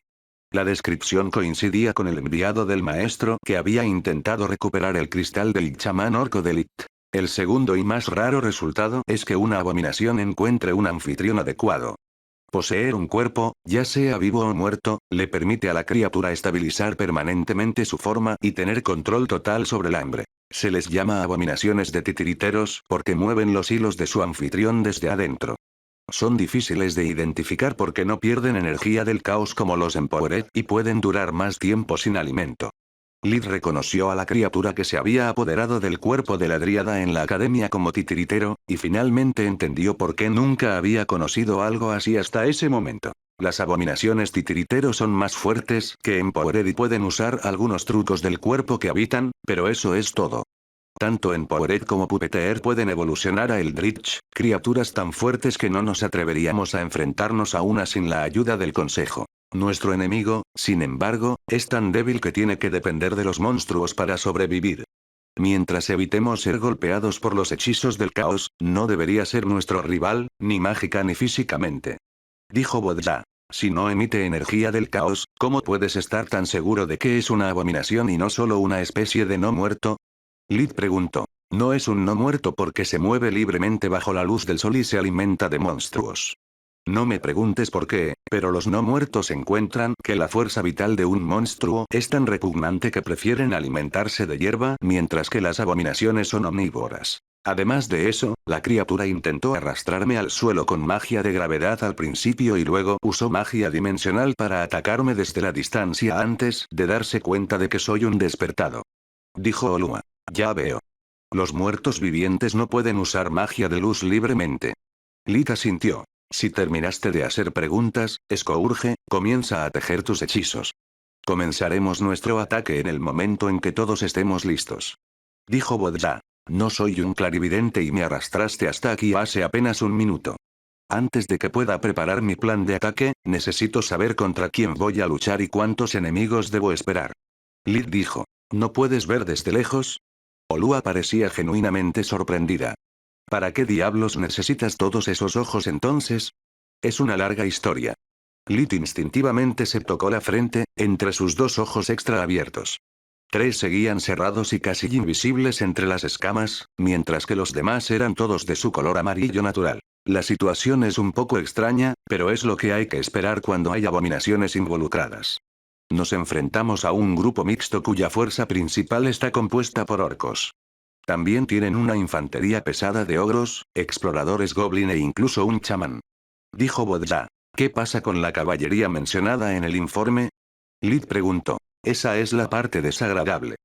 La descripción coincidía con el enviado del maestro que había intentado recuperar el cristal del chamán orco de Lit. El segundo y más raro resultado es que una abominación encuentre un anfitrión adecuado. Poseer un cuerpo, ya sea vivo o muerto, le permite a la criatura estabilizar permanentemente su forma y tener control total sobre el hambre. Se les llama abominaciones de titiriteros porque mueven los hilos de su anfitrión desde adentro. Son difíciles de identificar porque no pierden energía del caos como los Empowered y pueden durar más tiempo sin alimento. Lid reconoció a la criatura que se había apoderado del cuerpo de la dríada en la academia como titiritero, y finalmente entendió por qué nunca había conocido algo así hasta ese momento. Las abominaciones titiriteros son más fuertes que Empowered y pueden usar algunos trucos del cuerpo que habitan, pero eso es todo. Tanto Empowered como Puppeteer pueden evolucionar a Eldritch, criaturas tan fuertes que no nos atreveríamos a enfrentarnos a una sin la ayuda del consejo. Nuestro enemigo, sin embargo, es tan débil que tiene que depender de los monstruos para sobrevivir. Mientras evitemos ser golpeados por los hechizos del caos, no debería ser nuestro rival, ni mágica ni físicamente. Dijo Bodya. Si no emite energía del caos, ¿cómo puedes estar tan seguro de que es una abominación y no solo una especie de no muerto? Lid preguntó. No es un no muerto porque se mueve libremente bajo la luz del sol y se alimenta de monstruos. No me preguntes por qué, pero los no muertos encuentran que la fuerza vital de un monstruo es tan repugnante que prefieren alimentarse de hierba mientras que las abominaciones son omnívoras. Además de eso, la criatura intentó arrastrarme al suelo con magia de gravedad al principio y luego usó magia dimensional para atacarme desde la distancia antes de darse cuenta de que soy un despertado. Dijo Olua. Ya veo. Los muertos vivientes no pueden usar magia de luz libremente. Lid asintió. Si terminaste de hacer preguntas, Scourge, comienza a tejer tus hechizos. Comenzaremos nuestro ataque en el momento en que todos estemos listos. Dijo Bodya. No soy un clarividente y me arrastraste hasta aquí hace apenas un minuto. Antes de que pueda preparar mi plan de ataque, necesito saber contra quién voy a luchar y cuántos enemigos debo esperar. Lid dijo. ¿No puedes ver desde lejos? Olua parecía genuinamente sorprendida. ¿Para qué diablos necesitas todos esos ojos entonces? Es una larga historia. Lid instintivamente se tocó la frente, entre sus dos ojos extra abiertos. 3 seguían cerrados y casi invisibles entre las escamas, mientras que los demás eran todos de su color amarillo natural. La situación es un poco extraña, pero es lo que hay que esperar cuando hay abominaciones involucradas. Nos enfrentamos a un grupo mixto cuya fuerza principal está compuesta por orcos. También tienen una infantería pesada de ogros, exploradores goblin e incluso un chamán. Dijo Bodya. ¿Qué pasa con la caballería mencionada en el informe? Lid preguntó. Esa es la parte desagradable.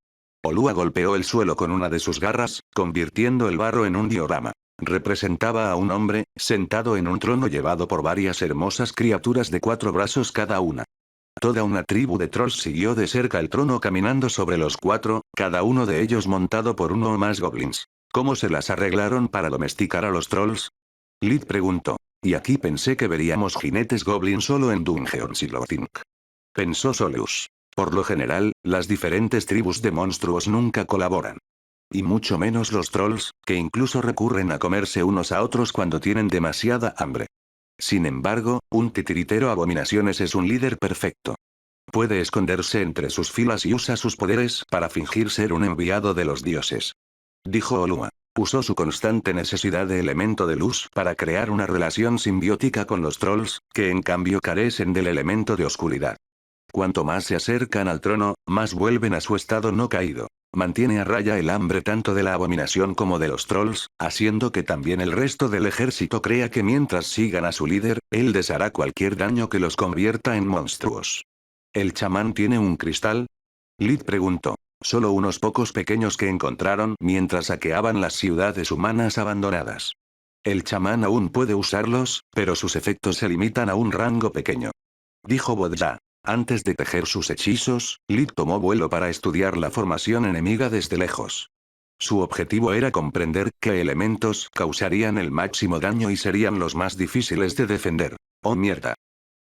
Olua golpeó el suelo con una de sus garras, convirtiendo el barro en un diorama. Representaba a un hombre, sentado en un trono llevado por varias hermosas criaturas de 4 brazos cada una. Toda una tribu de trolls siguió de cerca el trono caminando sobre los 4, cada uno de ellos montado por uno o más goblins. ¿Cómo se las arreglaron para domesticar a los trolls? Lid preguntó. Y aquí pensé que veríamos jinetes goblin solo en Dungeons y Lothing. Pensó Solus. Por lo general, las diferentes tribus de monstruos nunca colaboran. Y mucho menos los trolls, que incluso recurren a comerse unos a otros cuando tienen demasiada hambre. Sin embargo, un titiritero abominaciones es un líder perfecto. Puede esconderse entre sus filas y usa sus poderes para fingir ser un enviado de los dioses. Dijo Olua. Usó su constante necesidad de elemento de luz para crear una relación simbiótica con los trolls, que en cambio carecen del elemento de oscuridad. Cuanto más se acercan al trono, más vuelven a su estado no caído. Mantiene a raya el hambre tanto de la abominación como de los trolls, haciendo que también el resto del ejército crea que mientras sigan a su líder, él deshará cualquier daño que los convierta en monstruos. ¿El chamán tiene un cristal? Lid preguntó. Solo unos pocos pequeños que encontraron mientras saqueaban las ciudades humanas abandonadas. El chamán aún puede usarlos, pero sus efectos se limitan a un rango pequeño. Dijo Bodja. Antes de tejer sus hechizos, Lid tomó vuelo para estudiar la formación enemiga desde lejos. Su objetivo era comprender qué elementos causarían el máximo daño y serían los más difíciles de defender. ¡Oh mierda!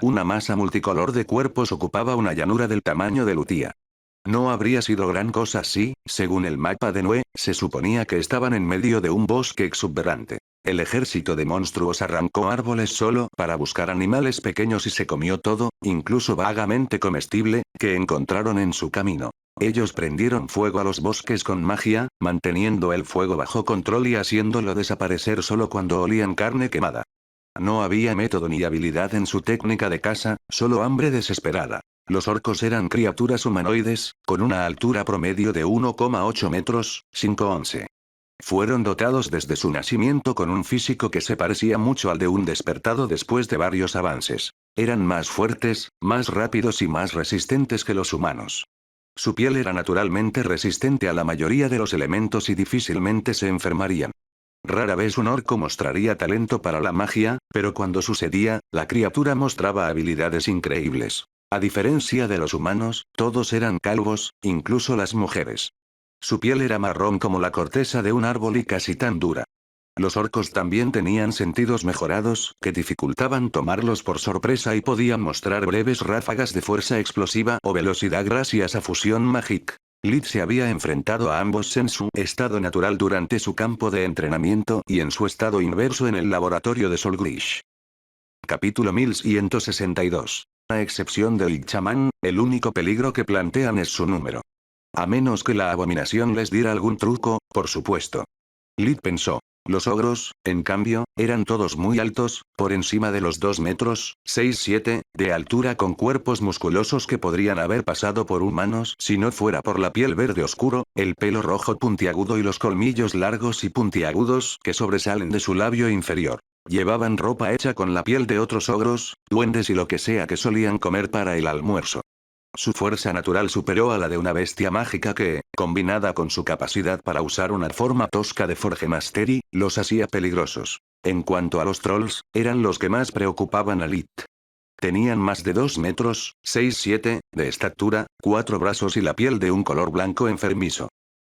Una masa multicolor de cuerpos ocupaba una llanura del tamaño de Lutia. No habría sido gran cosa si, según el mapa de Noé, se suponía que estaban en medio de un bosque exuberante. El ejército de monstruos arrancó árboles solo para buscar animales pequeños y se comió todo, incluso vagamente comestible, que encontraron en su camino. Ellos prendieron fuego a los bosques con magia, manteniendo el fuego bajo control y haciéndolo desaparecer solo cuando olían carne quemada. No había método ni habilidad en su técnica de caza, solo hambre desesperada. Los orcos eran criaturas humanoides, con una altura promedio de 1,8 metros, 5'11". Fueron dotados desde su nacimiento con un físico que se parecía mucho al de un despertado después de varios avances. Eran más fuertes, más rápidos y más resistentes que los humanos. Su piel era naturalmente resistente a la mayoría de los elementos y difícilmente se enfermarían. Rara vez un orco mostraría talento para la magia, pero cuando sucedía, la criatura mostraba habilidades increíbles. A diferencia de los humanos, todos eran calvos, incluso las mujeres. Su piel era marrón como la corteza de un árbol y casi tan dura. Los orcos también tenían sentidos mejorados, que dificultaban tomarlos por sorpresa y podían mostrar breves ráfagas de fuerza explosiva o velocidad gracias a fusión Magic. Lid se había enfrentado a ambos en su estado natural durante su campo de entrenamiento y en su estado inverso en el laboratorio de Solglish. Capítulo 1162. A excepción del chamán, el único peligro que plantean es su número. A menos que la abominación les diera algún truco, por supuesto. Lid pensó. Los ogros, en cambio, eran todos muy altos, por encima de los 2 metros, 6-7, de altura con cuerpos musculosos que podrían haber pasado por humanos si no fuera por la piel verde oscuro, el pelo rojo puntiagudo y los colmillos largos y puntiagudos que sobresalen de su labio inferior. Llevaban ropa hecha con la piel de otros ogros, duendes y lo que sea que solían comer para el almuerzo. Su fuerza natural superó a la de una bestia mágica que, combinada con su capacidad para usar una forma tosca de Forge Mastery, los hacía peligrosos. En cuanto a los trolls, eran los que más preocupaban a Lid. Tenían más de 2 metros, 6-7, de estatura, 4 brazos y la piel de un color blanco enfermizo.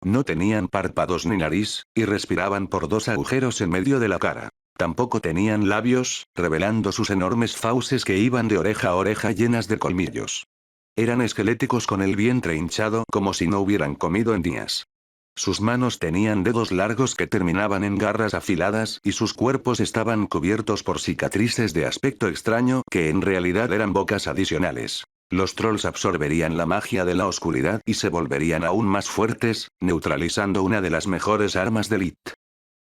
No tenían párpados ni nariz, y respiraban por 2 agujeros en medio de la cara. Tampoco tenían labios, revelando sus enormes fauces que iban de oreja a oreja llenas de colmillos. Eran esqueléticos con el vientre hinchado como si no hubieran comido en días. Sus manos tenían dedos largos que terminaban en garras afiladas y sus cuerpos estaban cubiertos por cicatrices de aspecto extraño que en realidad eran bocas adicionales. Los trolls absorberían la magia de la oscuridad y se volverían aún más fuertes, neutralizando una de las mejores armas de Lid.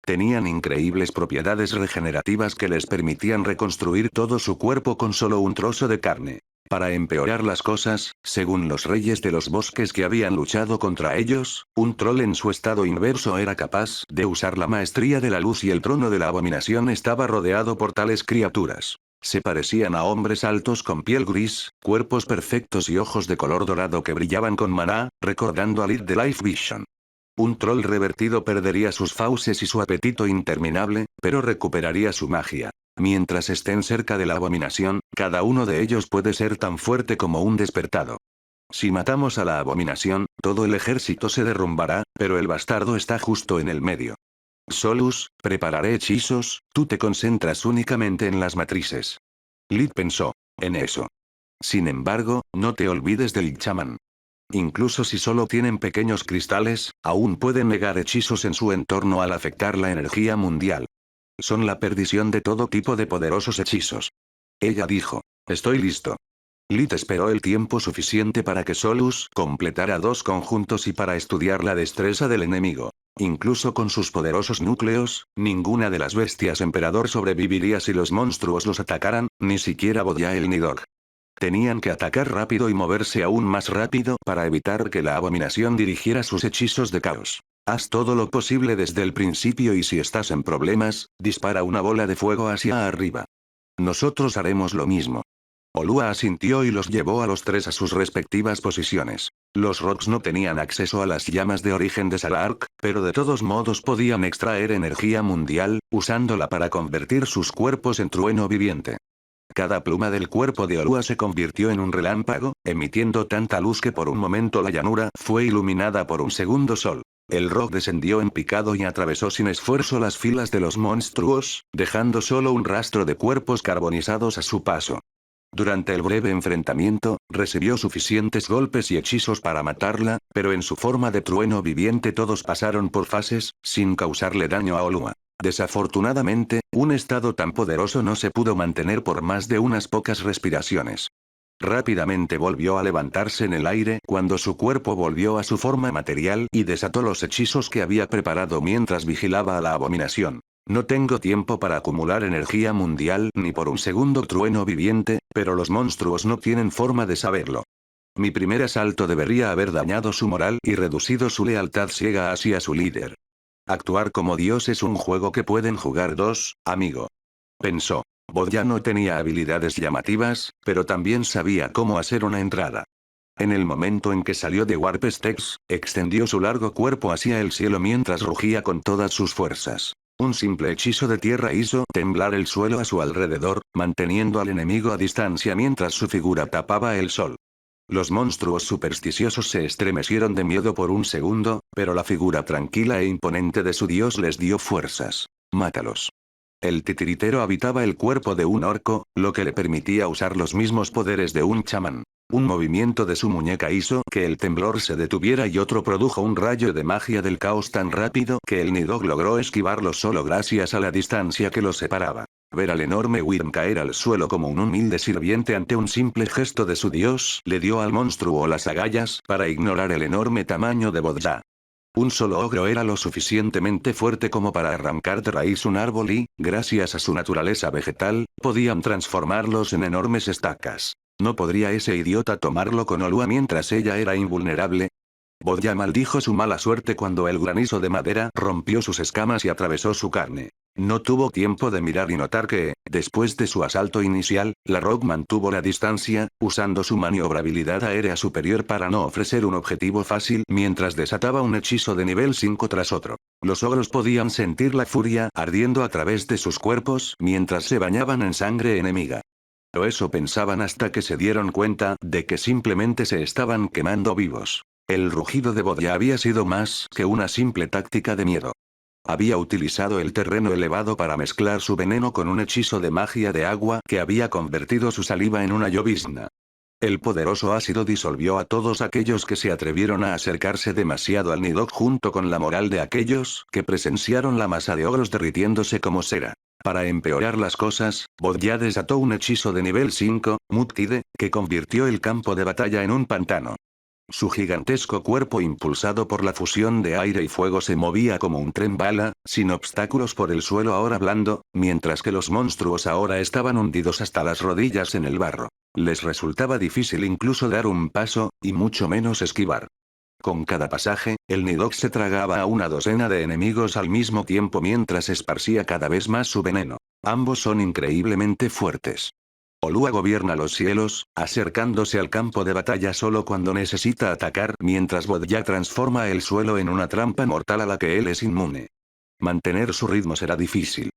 Tenían increíbles propiedades regenerativas que les permitían reconstruir todo su cuerpo con solo un trozo de carne. Para empeorar las cosas, según los reyes de los bosques que habían luchado contra ellos, un troll en su estado inverso era capaz de usar la maestría de la luz y el trono de la abominación estaba rodeado por tales criaturas. Se parecían a hombres altos con piel gris, cuerpos perfectos y ojos de color dorado que brillaban con maná, recordando a Lid de Life Vision. Un troll revertido perdería sus fauces y su apetito interminable, pero recuperaría su magia. Mientras estén cerca de la abominación, cada uno de ellos puede ser tan fuerte como un despertado. Si matamos a la abominación, todo el ejército se derrumbará, pero el bastardo está justo en el medio. Solus, prepararé hechizos, tú te concentras únicamente en las matrices. Lit pensó. En eso. Sin embargo, no te olvides del chamán. Incluso si solo tienen pequeños cristales, aún pueden negar hechizos en su entorno al afectar la energía mundial. Son la perdición de todo tipo de poderosos hechizos. Ella dijo. Estoy listo. Lit esperó el tiempo suficiente para que Solus completara 2 conjuntos y para estudiar la destreza del enemigo. Incluso con sus poderosos núcleos, ninguna de las bestias emperador sobreviviría si los monstruos los atacaran, ni siquiera Bodya el Nidhogg. Tenían que atacar rápido y moverse aún más rápido para evitar que la abominación dirigiera sus hechizos de caos. Haz todo lo posible desde el principio y si estás en problemas, dispara una bola de fuego hacia arriba. Nosotros haremos lo mismo. Olua asintió y los llevó a los 3 a sus respectivas posiciones. Los Rocks no tenían acceso a las llamas de origen de Salark, pero de todos modos podían extraer energía mundial, usándola para convertir sus cuerpos en trueno viviente. Cada pluma del cuerpo de Olua se convirtió en un relámpago, emitiendo tanta luz que por un momento la llanura fue iluminada por un segundo sol. El Rock descendió en picado y atravesó sin esfuerzo las filas de los monstruos, dejando solo un rastro de cuerpos carbonizados a su paso. Durante el breve enfrentamiento, recibió suficientes golpes y hechizos para matarla, pero en su forma de trueno viviente todos pasaron por fases, sin causarle daño a Olua. Desafortunadamente, un estado tan poderoso no se pudo mantener por más de unas pocas respiraciones. Rápidamente volvió a levantarse en el aire cuando su cuerpo volvió a su forma material y desató los hechizos que había preparado mientras vigilaba a la abominación. No tengo tiempo para acumular energía mundial ni por un segundo trueno viviente, pero los monstruos no tienen forma de saberlo. Mi primer asalto debería haber dañado su moral y reducido su lealtad ciega hacia su líder. Actuar como Dios es un juego que pueden jugar 2, amigo. Pensó. Bodya no tenía habilidades llamativas, pero también sabía cómo hacer una entrada. En el momento en que salió de Warp Stex, extendió su largo cuerpo hacia el cielo mientras rugía con todas sus fuerzas. Un simple hechizo de tierra hizo temblar el suelo a su alrededor, manteniendo al enemigo a distancia mientras su figura tapaba el sol. Los monstruos supersticiosos se estremecieron de miedo por un segundo, pero la figura tranquila e imponente de su dios les dio fuerzas. Mátalos. El titiritero habitaba el cuerpo de un orco, lo que le permitía usar los mismos poderes de un chamán. Un movimiento de su muñeca hizo que el temblor se detuviera y otro produjo un rayo de magia del caos tan rápido que el Nidhogg logró esquivarlo solo gracias a la distancia que los separaba. Ver al enorme Wyrm caer al suelo como un humilde sirviente ante un simple gesto de su dios le dio al monstruo las agallas para ignorar el enorme tamaño de Bodya. Un solo ogro era lo suficientemente fuerte como para arrancar de raíz un árbol y, gracias a su naturaleza vegetal, podían transformarlos en enormes estacas. ¿No podría ese idiota tomarlo con Olua mientras ella era invulnerable? Bodya maldijo su mala suerte cuando el granizo de madera rompió sus escamas y atravesó su carne. No tuvo tiempo de mirar y notar que, después de su asalto inicial, la Rock mantuvo la distancia, usando su maniobrabilidad aérea superior para no ofrecer un objetivo fácil mientras desataba un hechizo de nivel 5 tras otro. Los ogros podían sentir la furia ardiendo a través de sus cuerpos mientras se bañaban en sangre enemiga. O eso pensaban hasta que se dieron cuenta de que simplemente se estaban quemando vivos. El rugido de Bodya había sido más que una simple táctica de miedo. Había utilizado el terreno elevado para mezclar su veneno con un hechizo de magia de agua que había convertido su saliva en una llovizna. El poderoso ácido disolvió a todos aquellos que se atrevieron a acercarse demasiado al Nidhogg junto con la moral de aquellos que presenciaron la masa de ogros derritiéndose como cera. Para empeorar las cosas, Bodya desató un hechizo de nivel 5, Muktide, que convirtió el campo de batalla en un pantano. Su gigantesco cuerpo impulsado por la fusión de aire y fuego se movía como un tren bala, sin obstáculos por el suelo ahora blando, mientras que los monstruos ahora estaban hundidos hasta las rodillas en el barro. Les resultaba difícil incluso dar un paso, y mucho menos esquivar. Con cada pasaje, el Nidhogg se tragaba a una docena de enemigos al mismo tiempo mientras esparcía cada vez más su veneno. Ambos son increíblemente fuertes. Olua gobierna los cielos, acercándose al campo de batalla solo cuando necesita atacar, mientras Bodya transforma el suelo en una trampa mortal a la que él es inmune. Mantener su ritmo será difícil.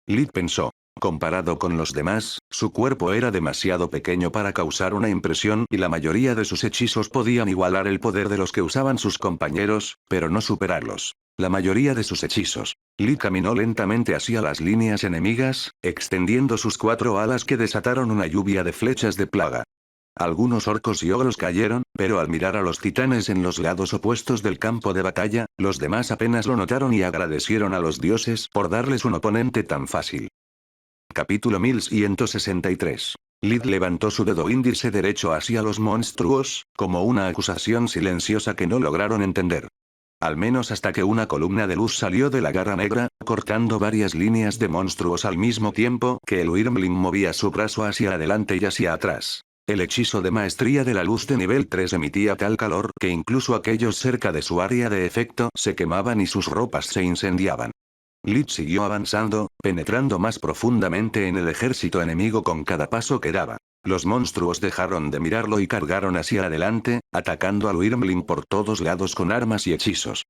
Lit pensó. Comparado con los demás, su cuerpo era demasiado pequeño para causar una impresión y la mayoría de sus hechizos podían igualar el poder de los que usaban sus compañeros, pero no superarlos. La mayoría de sus hechizos. Lee caminó lentamente hacia las líneas enemigas, extendiendo sus 4 alas que desataron una lluvia de flechas de plaga. Algunos orcos y ogros cayeron, pero al mirar a los titanes en los lados opuestos del campo de batalla, los demás apenas lo notaron y agradecieron a los dioses por darles un oponente tan fácil. Capítulo 1163. Lid levantó su dedo índice derecho hacia los monstruos, como una acusación silenciosa que no lograron entender. Al menos hasta que una columna de luz salió de la garra negra, cortando varias líneas de monstruos al mismo tiempo que el Wyrmling movía su brazo hacia adelante y hacia atrás. El hechizo de maestría de la luz de nivel 3 emitía tal calor que incluso aquellos cerca de su área de efecto se quemaban y sus ropas se incendiaban. Lid siguió avanzando, penetrando más profundamente en el ejército enemigo con cada paso que daba. Los monstruos dejaron de mirarlo y cargaron hacia adelante, atacando al Wyrmling por todos lados con armas y hechizos.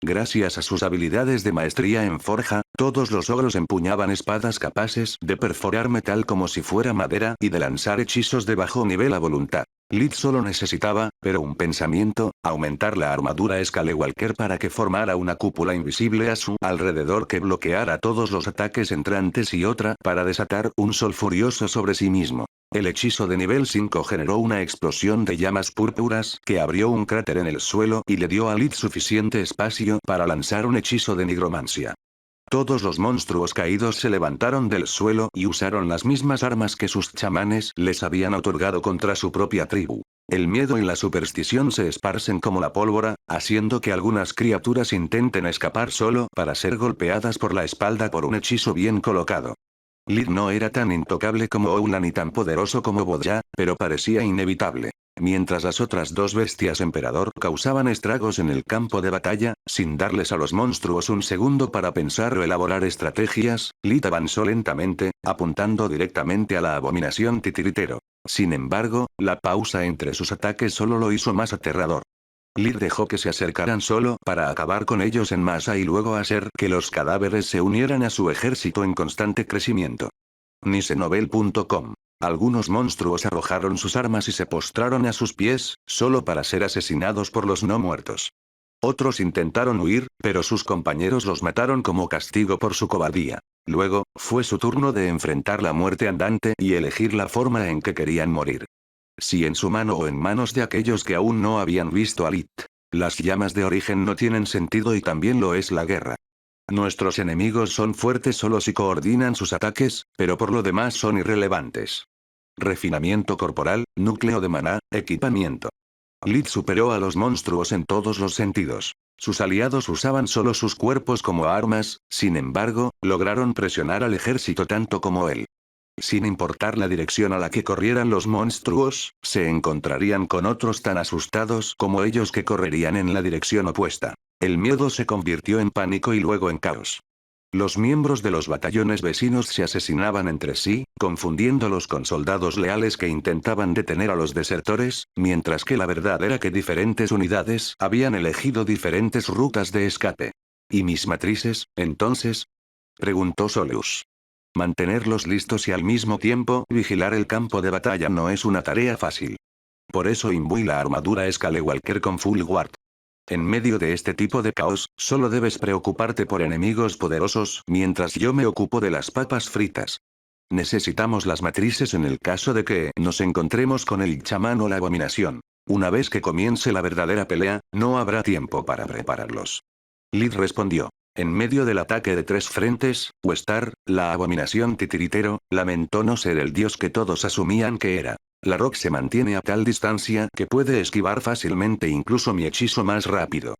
Gracias a sus habilidades de maestría en forja, todos los ogros empuñaban espadas capaces de perforar metal como si fuera madera y de lanzar hechizos de bajo nivel a voluntad. Lid solo necesitaba, pero un pensamiento, aumentar la armadura Scalewalker para que formara una cúpula invisible a su alrededor que bloqueara todos los ataques entrantes y otra para desatar un sol furioso sobre sí mismo. El hechizo de nivel 5 generó una explosión de llamas púrpuras que abrió un cráter en el suelo y le dio a Lid suficiente espacio para lanzar un hechizo de nigromancia. Todos los monstruos caídos se levantaron del suelo y usaron las mismas armas que sus chamanes les habían otorgado contra su propia tribu. El miedo y la superstición se esparcen como la pólvora, haciendo que algunas criaturas intenten escapar solo para ser golpeadas por la espalda por un hechizo bien colocado. Lid no era tan intocable como Oula ni tan poderoso como Bodja, pero parecía inevitable. Mientras las otras dos bestias emperador causaban estragos en el campo de batalla, sin darles a los monstruos un segundo para pensar o elaborar estrategias, Lid avanzó lentamente, apuntando directamente a la abominación titiritero. Sin embargo, la pausa entre sus ataques solo lo hizo más aterrador. Lid dejó que se acercaran solo para acabar con ellos en masa y luego hacer que los cadáveres se unieran a su ejército en constante crecimiento. Nisenovel.com. Algunos monstruos arrojaron sus armas y se postraron a sus pies, solo para ser asesinados por los no muertos. Otros intentaron huir, pero sus compañeros los mataron como castigo por su cobardía. Luego, fue su turno de enfrentar la muerte andante y elegir la forma en que querían morir. Si en su mano o en manos de aquellos que aún no habían visto a Lid. Las llamas de origen no tienen sentido y también lo es la guerra. Nuestros enemigos son fuertes solo si coordinan sus ataques, pero por lo demás son irrelevantes. Refinamiento corporal, núcleo de maná, equipamiento. Lid superó a los monstruos en todos los sentidos. Sus aliados usaban solo sus cuerpos como armas, sin embargo, lograron presionar al ejército tanto como él. Sin importar la dirección a la que corrieran los monstruos, se encontrarían con otros tan asustados como ellos que correrían en la dirección opuesta. El miedo se convirtió en pánico y luego en caos. Los miembros de los batallones vecinos se asesinaban entre sí, confundiéndolos con soldados leales que intentaban detener a los desertores, mientras que la verdad era que diferentes unidades habían elegido diferentes rutas de escape. ¿Y mis matrices, entonces? Preguntó Solus. Mantenerlos listos y al mismo tiempo vigilar el campo de batalla no es una tarea fácil. Por eso imbuí la armadura Scalewalker con Full Guard. En medio de este tipo de caos, solo debes preocuparte por enemigos poderosos mientras yo me ocupo de las papas fritas. Necesitamos las matrices en el caso de que nos encontremos con el chamán o la abominación. Una vez que comience la verdadera pelea, no habrá tiempo para prepararlos. Lid respondió. En medio del ataque de 3 frentes, Westar, la abominación titiritero, lamentó no ser el dios que todos asumían que era. La Rock se mantiene a tal distancia que puede esquivar fácilmente incluso mi hechizo más rápido.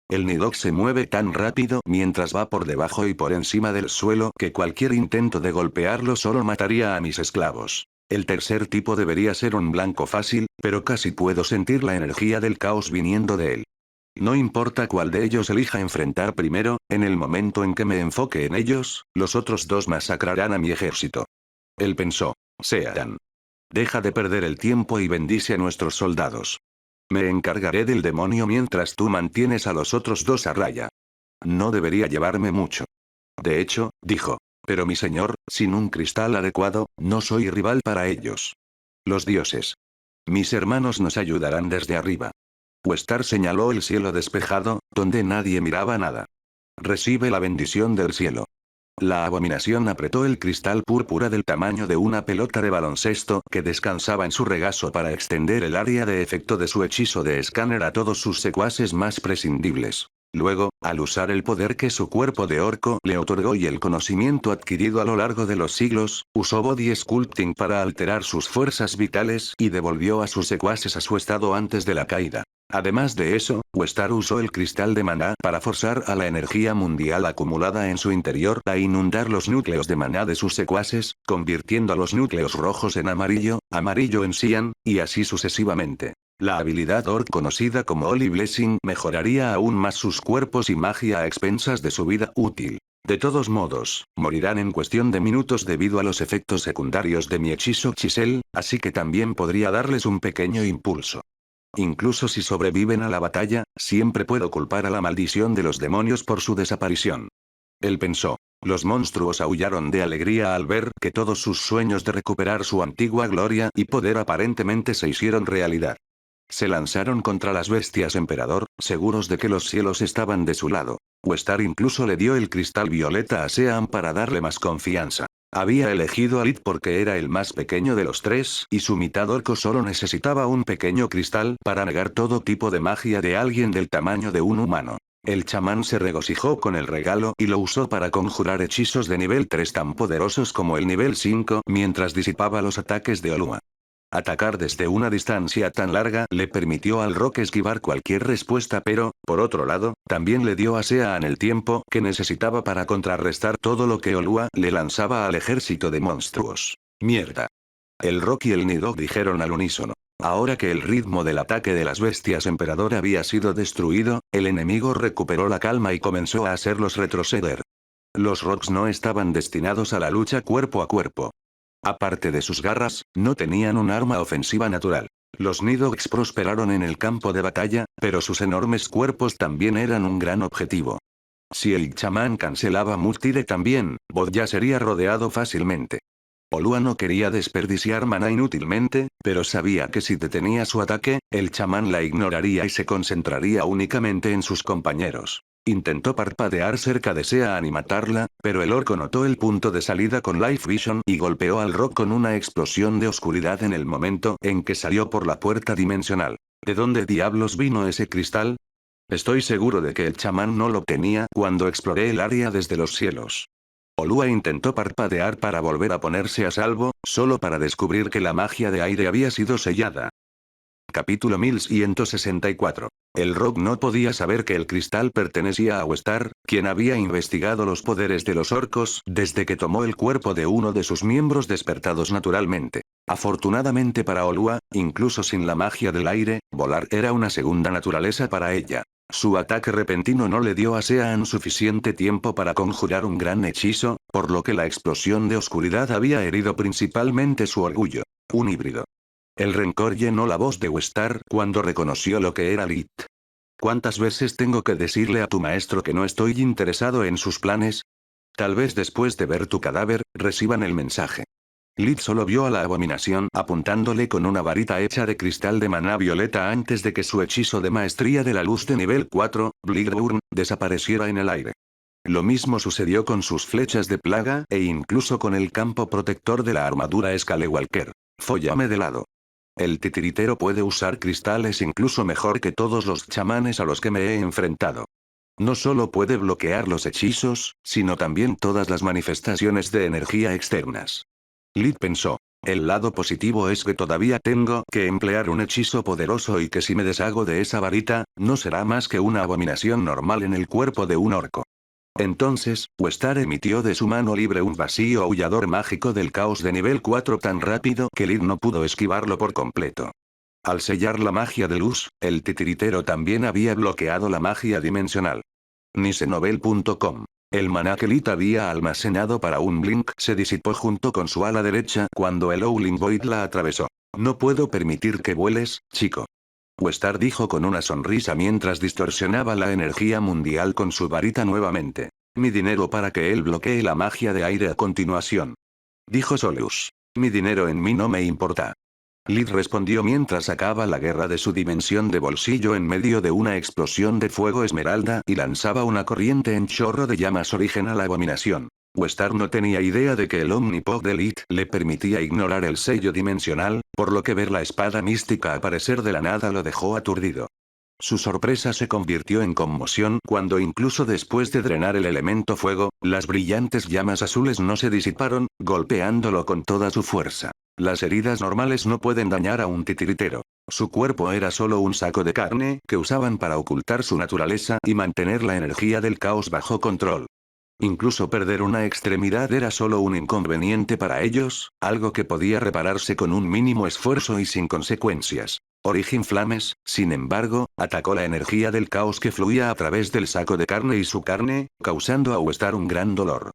El Nidok se mueve tan rápido mientras va por debajo y por encima del suelo que cualquier intento de golpearlo solo mataría a mis esclavos. El tercer tipo debería ser un blanco fácil, pero casi puedo sentir la energía del caos viniendo de él. No importa cuál de ellos elija enfrentar primero, en el momento en que me enfoque en ellos, los otros dos masacrarán a mi ejército. Él pensó. Sean. Deja de perder el tiempo y bendice a nuestros soldados. Me encargaré del demonio mientras tú mantienes a los otros dos a raya. No debería llevarme mucho. De hecho, dijo. Pero mi señor, sin un cristal adecuado, no soy rival para ellos. Los dioses. Mis hermanos nos ayudarán desde arriba. Westar señaló el cielo despejado, donde nadie miraba nada. Recibe la bendición del cielo. La abominación apretó el cristal púrpura del tamaño de una pelota de baloncesto que descansaba en su regazo para extender el área de efecto de su hechizo de escáner a todos sus secuaces más prescindibles. Luego, al usar el poder que su cuerpo de orco le otorgó y el conocimiento adquirido a lo largo de los siglos, usó Body Sculpting para alterar sus fuerzas vitales y devolvió a sus secuaces a su estado antes de la caída. Además de eso, Westar usó el cristal de maná para forzar a la energía mundial acumulada en su interior a inundar los núcleos de maná de sus secuaces, convirtiendo a los núcleos rojos en amarillo, amarillo en cian, y así sucesivamente. La habilidad Orc conocida como Holy Blessing mejoraría aún más sus cuerpos y magia a expensas de su vida útil. De todos modos, morirán en cuestión de minutos debido a los efectos secundarios de mi hechizo Chisel, así que también podría darles un pequeño impulso. Incluso si sobreviven a la batalla, siempre puedo culpar a la maldición de los demonios por su desaparición. Él pensó. Los monstruos aullaron de alegría al ver que todos sus sueños de recuperar su antigua gloria y poder aparentemente se hicieron realidad. Se lanzaron contra las bestias emperador, seguros de que los cielos estaban de su lado. Westar incluso le dio el cristal violeta a Sean para darle más confianza. Había elegido a Lid porque era el más pequeño de los tres y su mitad orco solo necesitaba un pequeño cristal para negar todo tipo de magia de alguien del tamaño de un humano. El chamán se regocijó con el regalo y lo usó para conjurar hechizos de nivel 3 tan poderosos como el nivel 5 mientras disipaba los ataques de Olua. Atacar desde una distancia tan larga le permitió al Rock esquivar cualquier respuesta pero, por otro lado, también le dio a Sean el tiempo que necesitaba para contrarrestar todo lo que Olua le lanzaba al ejército de monstruos. Mierda. El Rock y el Nidhogg dijeron al unísono. Ahora que el ritmo del ataque de las bestias emperador había sido destruido, el enemigo recuperó la calma y comenzó a hacerlos retroceder. Los Rocks no estaban destinados a la lucha cuerpo a cuerpo. Aparte de sus garras, no tenían un arma ofensiva natural. Los Nidhoggs prosperaron en el campo de batalla, pero sus enormes cuerpos también eran un gran objetivo. Si el chamán cancelaba Multide también, Bod ya sería rodeado fácilmente. Olua no quería desperdiciar maná inútilmente, pero sabía que si detenía su ataque, el chamán la ignoraría y se concentraría únicamente en sus compañeros. Intentó parpadear cerca de Sean y matarla, pero el orco notó el punto de salida con Life Vision y golpeó al Rock con una explosión de oscuridad en el momento en que salió por la puerta dimensional. ¿De dónde diablos vino ese cristal? Estoy seguro de que el chamán no lo tenía cuando exploré el área desde los cielos. Olua intentó parpadear para volver a ponerse a salvo, solo para descubrir que la magia de aire había sido sellada. Capítulo 1164. El Rock no podía saber que el cristal pertenecía a Westar, quien había investigado los poderes de los orcos desde que tomó el cuerpo de uno de sus miembros despertados naturalmente. Afortunadamente para Olua, incluso sin la magia del aire, volar era una segunda naturaleza para ella. Su ataque repentino no le dio a Sean suficiente tiempo para conjurar un gran hechizo, por lo que la explosión de oscuridad había herido principalmente su orgullo. Un híbrido. El rencor llenó la voz de Westar cuando reconoció lo que era Lit. ¿Cuántas veces tengo que decirle a tu maestro que no estoy interesado en sus planes? Tal vez después de ver tu cadáver, reciban el mensaje. Lit solo vio a la abominación apuntándole con una varita hecha de cristal de maná violeta antes de que su hechizo de maestría de la luz de nivel 4, Blighorn, desapareciera en el aire. Lo mismo sucedió con sus flechas de plaga e incluso con el campo protector de la armadura Scalewalker. Fóllame de lado. El titiritero puede usar cristales incluso mejor que todos los chamanes a los que me he enfrentado. No solo puede bloquear los hechizos, sino también todas las manifestaciones de energía externas. Lit pensó. El lado positivo es que todavía tengo que emplear un hechizo poderoso y que si me deshago de esa varita, no será más que una abominación normal en el cuerpo de un orco. Entonces, Westar emitió de su mano libre un vacío aullador mágico del caos de nivel 4 tan rápido que Lid no pudo esquivarlo por completo. Al sellar la magia de luz, el titiritero también había bloqueado la magia dimensional. Nisenovel.com. El maná que Lid había almacenado para un blink se disipó junto con su ala derecha cuando el Howling Void la atravesó. No puedo permitir que vueles, chico. Westar dijo con una sonrisa mientras distorsionaba la energía mundial con su varita nuevamente. Mi dinero para que él bloquee la magia de aire a continuación. Dijo Solus. Mi dinero en mí no me importa. Lid respondió mientras sacaba la guerra de su dimensión de bolsillo en medio de una explosión de fuego esmeralda y lanzaba una corriente en chorro de llamas origen a la abominación. Westar no tenía idea de que el Omnipod de Lid le permitía ignorar el sello dimensional, por lo que ver la espada mística aparecer de la nada lo dejó aturdido. Su sorpresa se convirtió en conmoción cuando incluso después de drenar el elemento fuego, las brillantes llamas azules no se disiparon, golpeándolo con toda su fuerza. Las heridas normales no pueden dañar a un titiritero. Su cuerpo era solo un saco de carne que usaban para ocultar su naturaleza y mantener la energía del caos bajo control. Incluso perder una extremidad era solo un inconveniente para ellos, algo que podía repararse con un mínimo esfuerzo y sin consecuencias. Origin Flames, sin embargo, atacó la energía del caos que fluía a través del saco de carne y su carne, causando a Westar un gran dolor.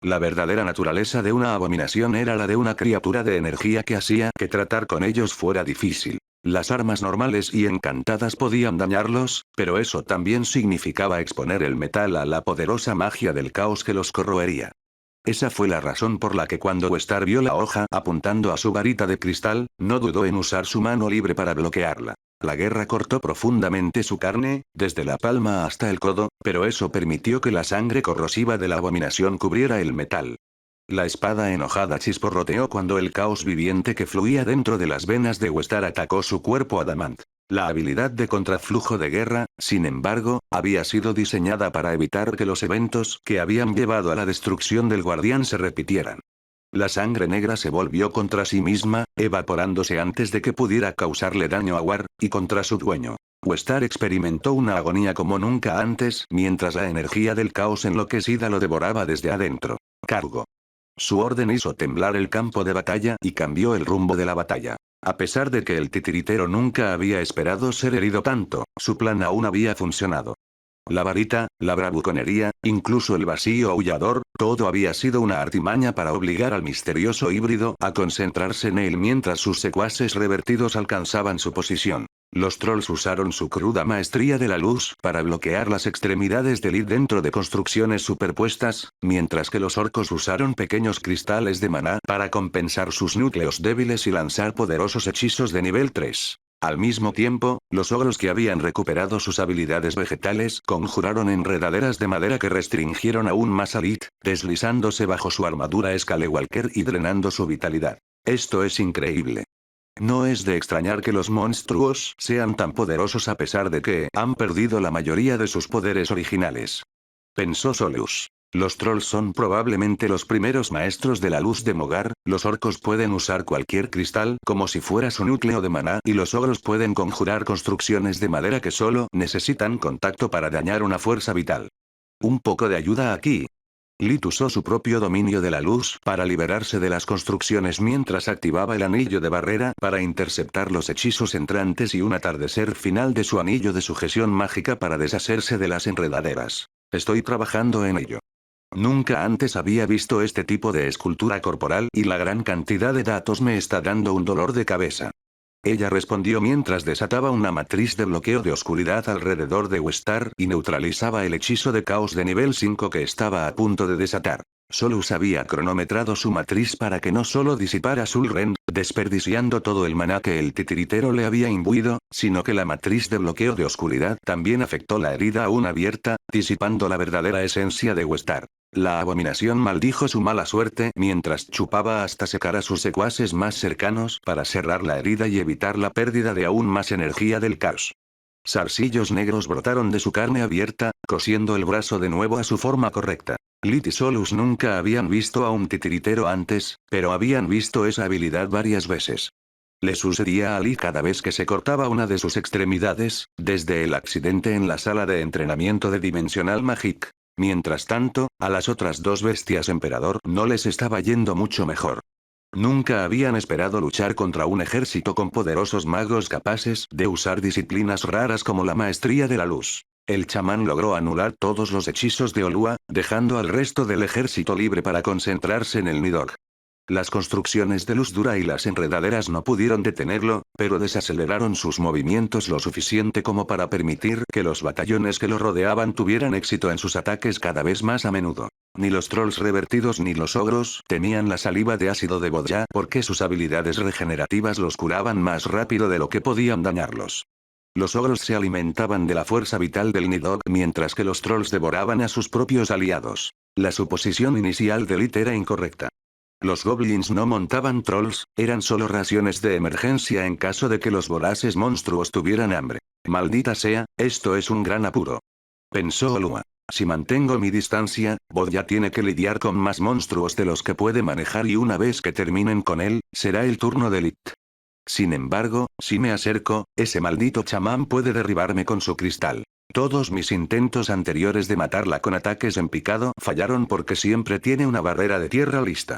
La verdadera naturaleza de una abominación era la de una criatura de energía que hacía que tratar con ellos fuera difícil. Las armas normales y encantadas podían dañarlos, pero eso también significaba exponer el metal a la poderosa magia del caos que los corroería. Esa fue la razón por la que cuando Westar vio la hoja apuntando a su varita de cristal, no dudó en usar su mano libre para bloquearla. La guerra cortó profundamente su carne, desde la palma hasta el codo, pero eso permitió que la sangre corrosiva de la abominación cubriera el metal. La espada enojada chisporroteó cuando el caos viviente que fluía dentro de las venas de Westar atacó su cuerpo adamant. La habilidad de contraflujo de guerra, sin embargo, había sido diseñada para evitar que los eventos que habían llevado a la destrucción del guardián se repitieran. La sangre negra se volvió contra sí misma, evaporándose antes de que pudiera causarle daño a War, y contra su dueño. Westar experimentó una agonía como nunca antes, mientras la energía del caos enloquecida lo devoraba desde adentro. Cargo. Su orden hizo temblar el campo de batalla y cambió el rumbo de la batalla. A pesar de que el titiritero nunca había esperado ser herido tanto, su plan aún había funcionado. La varita, la bravuconería, incluso el vacío aullador, todo había sido una artimaña para obligar al misterioso híbrido a concentrarse en él mientras sus secuaces revertidos alcanzaban su posición. Los trolls usaron su cruda maestría de la luz para bloquear las extremidades del Lid dentro de construcciones superpuestas, mientras que los orcos usaron pequeños cristales de maná para compensar sus núcleos débiles y lanzar poderosos hechizos de nivel 3. Al mismo tiempo, los ogros que habían recuperado sus habilidades vegetales conjuraron enredaderas de madera que restringieron aún más a Lid, deslizándose bajo su armadura Scalewalker y drenando su vitalidad. Esto es increíble. No es de extrañar que los monstruos sean tan poderosos a pesar de que han perdido la mayoría de sus poderes originales. Pensó Solus. Los trolls son probablemente los primeros maestros de la luz de Mogar, los orcos pueden usar cualquier cristal como si fuera su núcleo de maná y los ogros pueden conjurar construcciones de madera que solo necesitan contacto para dañar una fuerza vital. Un poco de ayuda aquí. Lid usó su propio dominio de la luz para liberarse de las construcciones mientras activaba el anillo de barrera para interceptar los hechizos entrantes y un atardecer final de su anillo de sujeción mágica para deshacerse de las enredaderas. Estoy trabajando en ello. Nunca antes había visto este tipo de escultura corporal y la gran cantidad de datos me está dando un dolor de cabeza. Ella respondió mientras desataba una matriz de bloqueo de oscuridad alrededor de Westar y neutralizaba el hechizo de caos de nivel 5 que estaba a punto de desatar. Solus había cronometrado su matriz para que no solo disipara Sulren, desperdiciando todo el maná que el titiritero le había imbuido, sino que la matriz de bloqueo de oscuridad también afectó la herida aún abierta, disipando la verdadera esencia de Westar. La abominación maldijo su mala suerte mientras chupaba hasta secar a sus secuaces más cercanos para cerrar la herida y evitar la pérdida de aún más energía del caos. Zarcillos negros brotaron de su carne abierta, cosiendo el brazo de nuevo a su forma correcta. Lid y Solus nunca habían visto a un titiritero antes, pero habían visto esa habilidad varias veces. Le sucedía a Lid cada vez que se cortaba una de sus extremidades, desde el accidente en la sala de entrenamiento de Dimensional Magic. Mientras tanto, a las otras dos bestias emperador no les estaba yendo mucho mejor. Nunca habían esperado luchar contra un ejército con poderosos magos capaces de usar disciplinas raras como la maestría de la luz. El chamán logró anular todos los hechizos de Olua, dejando al resto del ejército libre para concentrarse en el Nidog. Las construcciones de luz dura y las enredaderas no pudieron detenerlo, pero desaceleraron sus movimientos lo suficiente como para permitir que los batallones que lo rodeaban tuvieran éxito en sus ataques cada vez más a menudo. Ni los trolls revertidos ni los ogros temían la saliva de ácido de Bodja porque sus habilidades regenerativas los curaban más rápido de lo que podían dañarlos. Los ogros se alimentaban de la fuerza vital del Nidhogg mientras que los trolls devoraban a sus propios aliados. La suposición inicial de Lit era incorrecta. Los goblins no montaban trolls, eran solo raciones de emergencia en caso de que los voraces monstruos tuvieran hambre. Maldita sea, esto es un gran apuro. Pensó Olua. Si mantengo mi distancia, Bodja tiene que lidiar con más monstruos de los que puede manejar y una vez que terminen con él, será el turno de Lit. Sin embargo, si me acerco, ese maldito chamán puede derribarme con su cristal. Todos mis intentos anteriores de matarla con ataques en picado fallaron porque siempre tiene una barrera de tierra lista.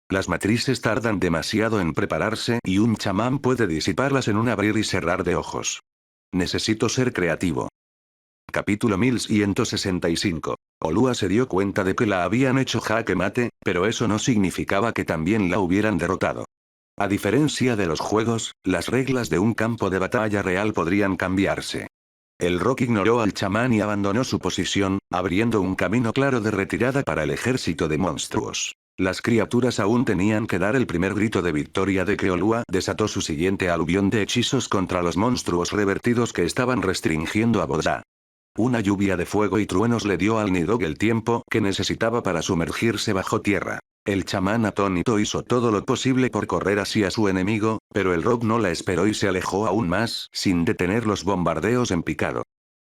Las matrices tardan demasiado en prepararse y un chamán puede disiparlas en un abrir y cerrar de ojos. Necesito ser creativo. Capítulo 1165. Olua se dio cuenta de que la habían hecho jaque mate, pero eso no significaba que también la hubieran derrotado. A diferencia de los juegos, las reglas de un campo de batalla real podrían cambiarse. El Rock ignoró al chamán y abandonó su posición, abriendo un camino claro de retirada para el ejército de monstruos. Las criaturas aún tenían que dar el primer grito de victoria de que Olua desató su siguiente aluvión de hechizos contra los monstruos revertidos que estaban restringiendo a Bodja. Una lluvia de fuego y truenos le dio al Nidhogg el tiempo que necesitaba para sumergirse bajo tierra. El chamán atónito hizo todo lo posible por correr hacia su enemigo, pero el Rock no la esperó y se alejó aún más, sin detener los bombardeos en picado.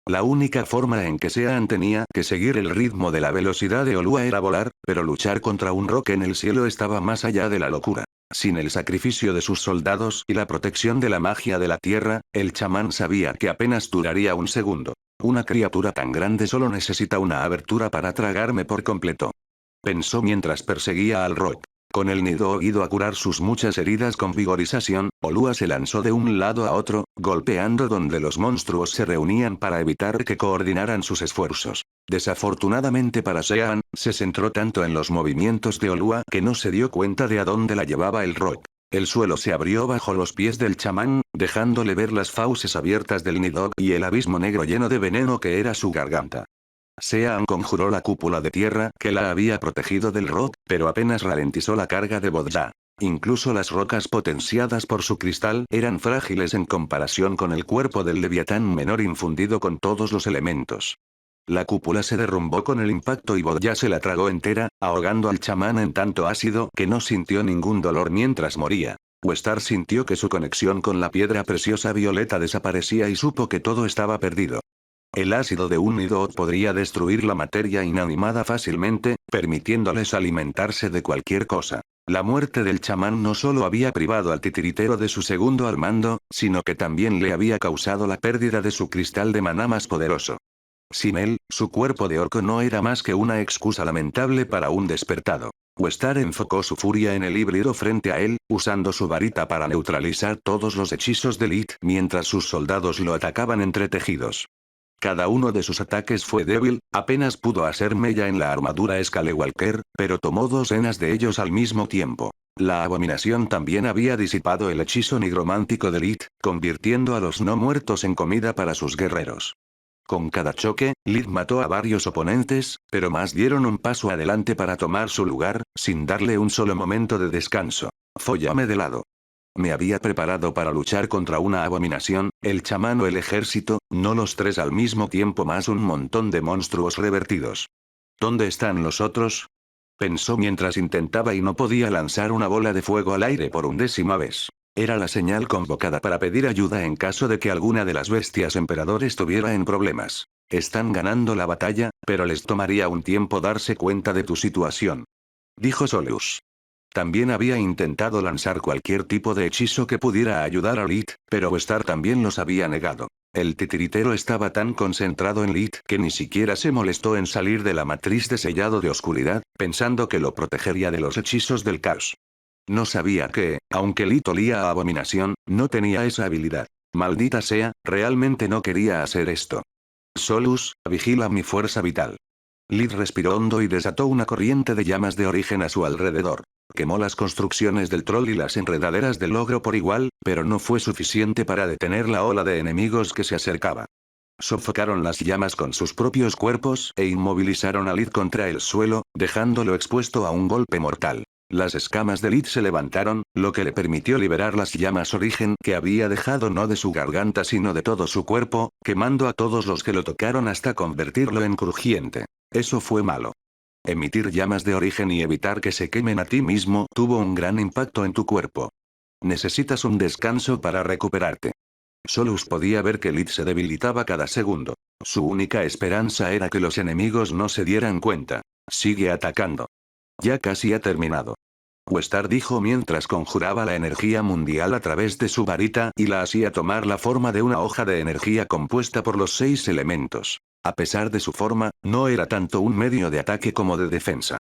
La única forma en que Sean tenía que seguir el ritmo de la velocidad de Olua era volar, pero luchar contra un Rock en el cielo estaba más allá de la locura. Sin el sacrificio de sus soldados y la protección de la magia de la tierra, el chamán sabía que apenas duraría un segundo. Una criatura tan grande solo necesita una abertura para tragarme por completo. Pensó mientras perseguía al Rock. Con el Nidhogg ido a curar sus muchas heridas con vigorización, Olua se lanzó de un lado a otro, golpeando donde los monstruos se reunían para evitar que coordinaran sus esfuerzos. Desafortunadamente para Sean, se centró tanto en los movimientos de Olua que no se dio cuenta de a dónde la llevaba el Rock. El suelo se abrió bajo los pies del chamán, dejándole ver las fauces abiertas del Nidhogg y el abismo negro lleno de veneno que era su garganta. Sean conjuró la cúpula de tierra que la había protegido del Rock, pero apenas ralentizó la carga de Bodja. Incluso las rocas potenciadas por su cristal eran frágiles en comparación con el cuerpo del leviatán menor infundido con todos los elementos. La cúpula se derrumbó con el impacto y Bodja se la tragó entera, ahogando al chamán en tanto ácido que no sintió ningún dolor mientras moría. Westar sintió que su conexión con la piedra preciosa violeta desaparecía y supo que todo estaba perdido. El ácido de un Nidhogg podría destruir la materia inanimada fácilmente, permitiéndoles alimentarse de cualquier cosa. La muerte del chamán no solo había privado al titiritero de su segundo al mando, sino que también le había causado la pérdida de su cristal de maná más poderoso. Sin él, su cuerpo de orco no era más que una excusa lamentable para un despertado. Westar enfocó su furia en el híbrido frente a él, usando su varita para neutralizar todos los hechizos de Lit mientras sus soldados lo atacaban entretejidos. Cada uno de sus ataques fue débil, apenas pudo hacer mella en la armadura Scalewalker, pero tomó docenas de ellos al mismo tiempo. La abominación también había disipado el hechizo nigromántico de Lit, convirtiendo a los no muertos en comida para sus guerreros. Con cada choque, Lit mató a varios oponentes, pero más dieron un paso adelante para tomar su lugar, sin darle un solo momento de descanso. Fóllame de lado. Me había preparado para luchar contra una abominación, el chamán o el ejército, no los tres al mismo tiempo más un montón de monstruos revertidos. ¿Dónde están los otros? Pensó mientras intentaba y no podía lanzar una bola de fuego al aire por 10ª vez. Era la señal convocada para pedir ayuda en caso de que alguna de las bestias emperadores estuviera en problemas. Están ganando la batalla, pero les tomaría un tiempo darse cuenta de tu situación. Dijo Solus. También había intentado lanzar cualquier tipo de hechizo que pudiera ayudar a Lit, pero Westar también los había negado. El titiritero estaba tan concentrado en Lit que ni siquiera se molestó en salir de la matriz de sellado de oscuridad, pensando que lo protegería de los hechizos del caos. No sabía que, aunque Lit olía a abominación, no tenía esa habilidad. Maldita sea, realmente no quería hacer esto. Solus, vigila mi fuerza vital. Lit respiró hondo y desató una corriente de llamas de origen a su alrededor. Quemó las construcciones del troll y las enredaderas del ogro por igual, pero no fue suficiente para detener la ola de enemigos que se acercaba. Sofocaron las llamas con sus propios cuerpos e inmovilizaron a Lid contra el suelo, dejándolo expuesto a un golpe mortal. Las escamas de Lid se levantaron, lo que le permitió liberar las llamas origen que había dejado no de su garganta sino de todo su cuerpo, quemando a todos los que lo tocaron hasta convertirlo en crujiente. Eso fue malo. Emitir llamas de origen y evitar que se quemen a ti mismo tuvo un gran impacto en tu cuerpo. Necesitas un descanso para recuperarte. Solus podía ver que Lid se debilitaba cada segundo. Su única esperanza era que los enemigos no se dieran cuenta. Sigue atacando. Ya casi ha terminado. Westar dijo mientras conjuraba la energía mundial a través de su varita y la hacía tomar la forma de una hoja de energía compuesta por los 6 elementos. A pesar de su forma, no era tanto un medio de ataque como de defensa.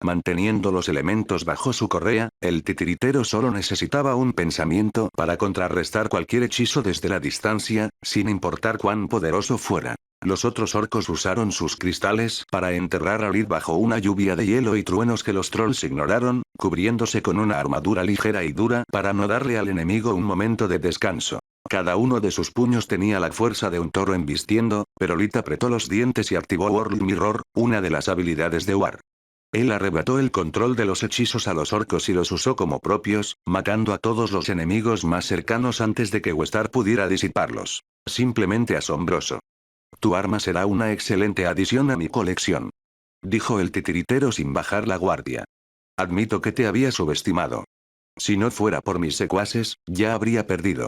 Manteniendo los elementos bajo su correa, el titiritero solo necesitaba un pensamiento para contrarrestar cualquier hechizo desde la distancia, sin importar cuán poderoso fuera. Los otros orcos usaron sus cristales para enterrar a Lid bajo una lluvia de hielo y truenos que los trolls ignoraron, cubriéndose con una armadura ligera y dura para no darle al enemigo un momento de descanso. Cada uno de sus puños tenía la fuerza de un toro embistiendo, pero Lid apretó los dientes y activó World Mirror, una de las habilidades de War. Él arrebató el control de los hechizos a los orcos y los usó como propios, matando a todos los enemigos más cercanos antes de que Westar pudiera disiparlos. Simplemente asombroso. Tu arma será una excelente adición a mi colección. Dijo el titiritero sin bajar la guardia. Admito que te había subestimado. Si no fuera por mis secuaces, ya habría perdido.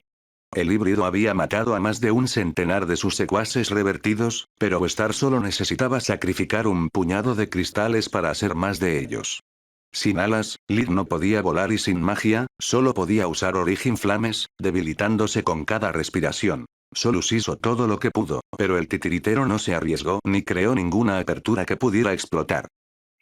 El híbrido había matado a más de un centenar de sus secuaces revertidos, pero Westar solo necesitaba sacrificar un puñado de cristales para hacer más de ellos. Sin alas, Lid no podía volar y sin magia, solo podía usar Origin Flames, debilitándose con cada respiración. Solus hizo todo lo que pudo, pero el titiritero no se arriesgó ni creó ninguna apertura que pudiera explotar.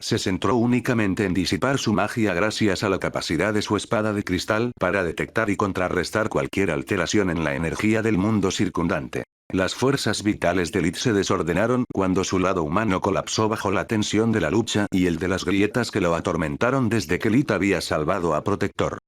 Se centró únicamente en disipar su magia gracias a la capacidad de su espada de cristal para detectar y contrarrestar cualquier alteración en la energía del mundo circundante. Las fuerzas vitales de Lid se desordenaron cuando su lado humano colapsó bajo la tensión de la lucha y el de las grietas que lo atormentaron desde que Lid había salvado a Protector.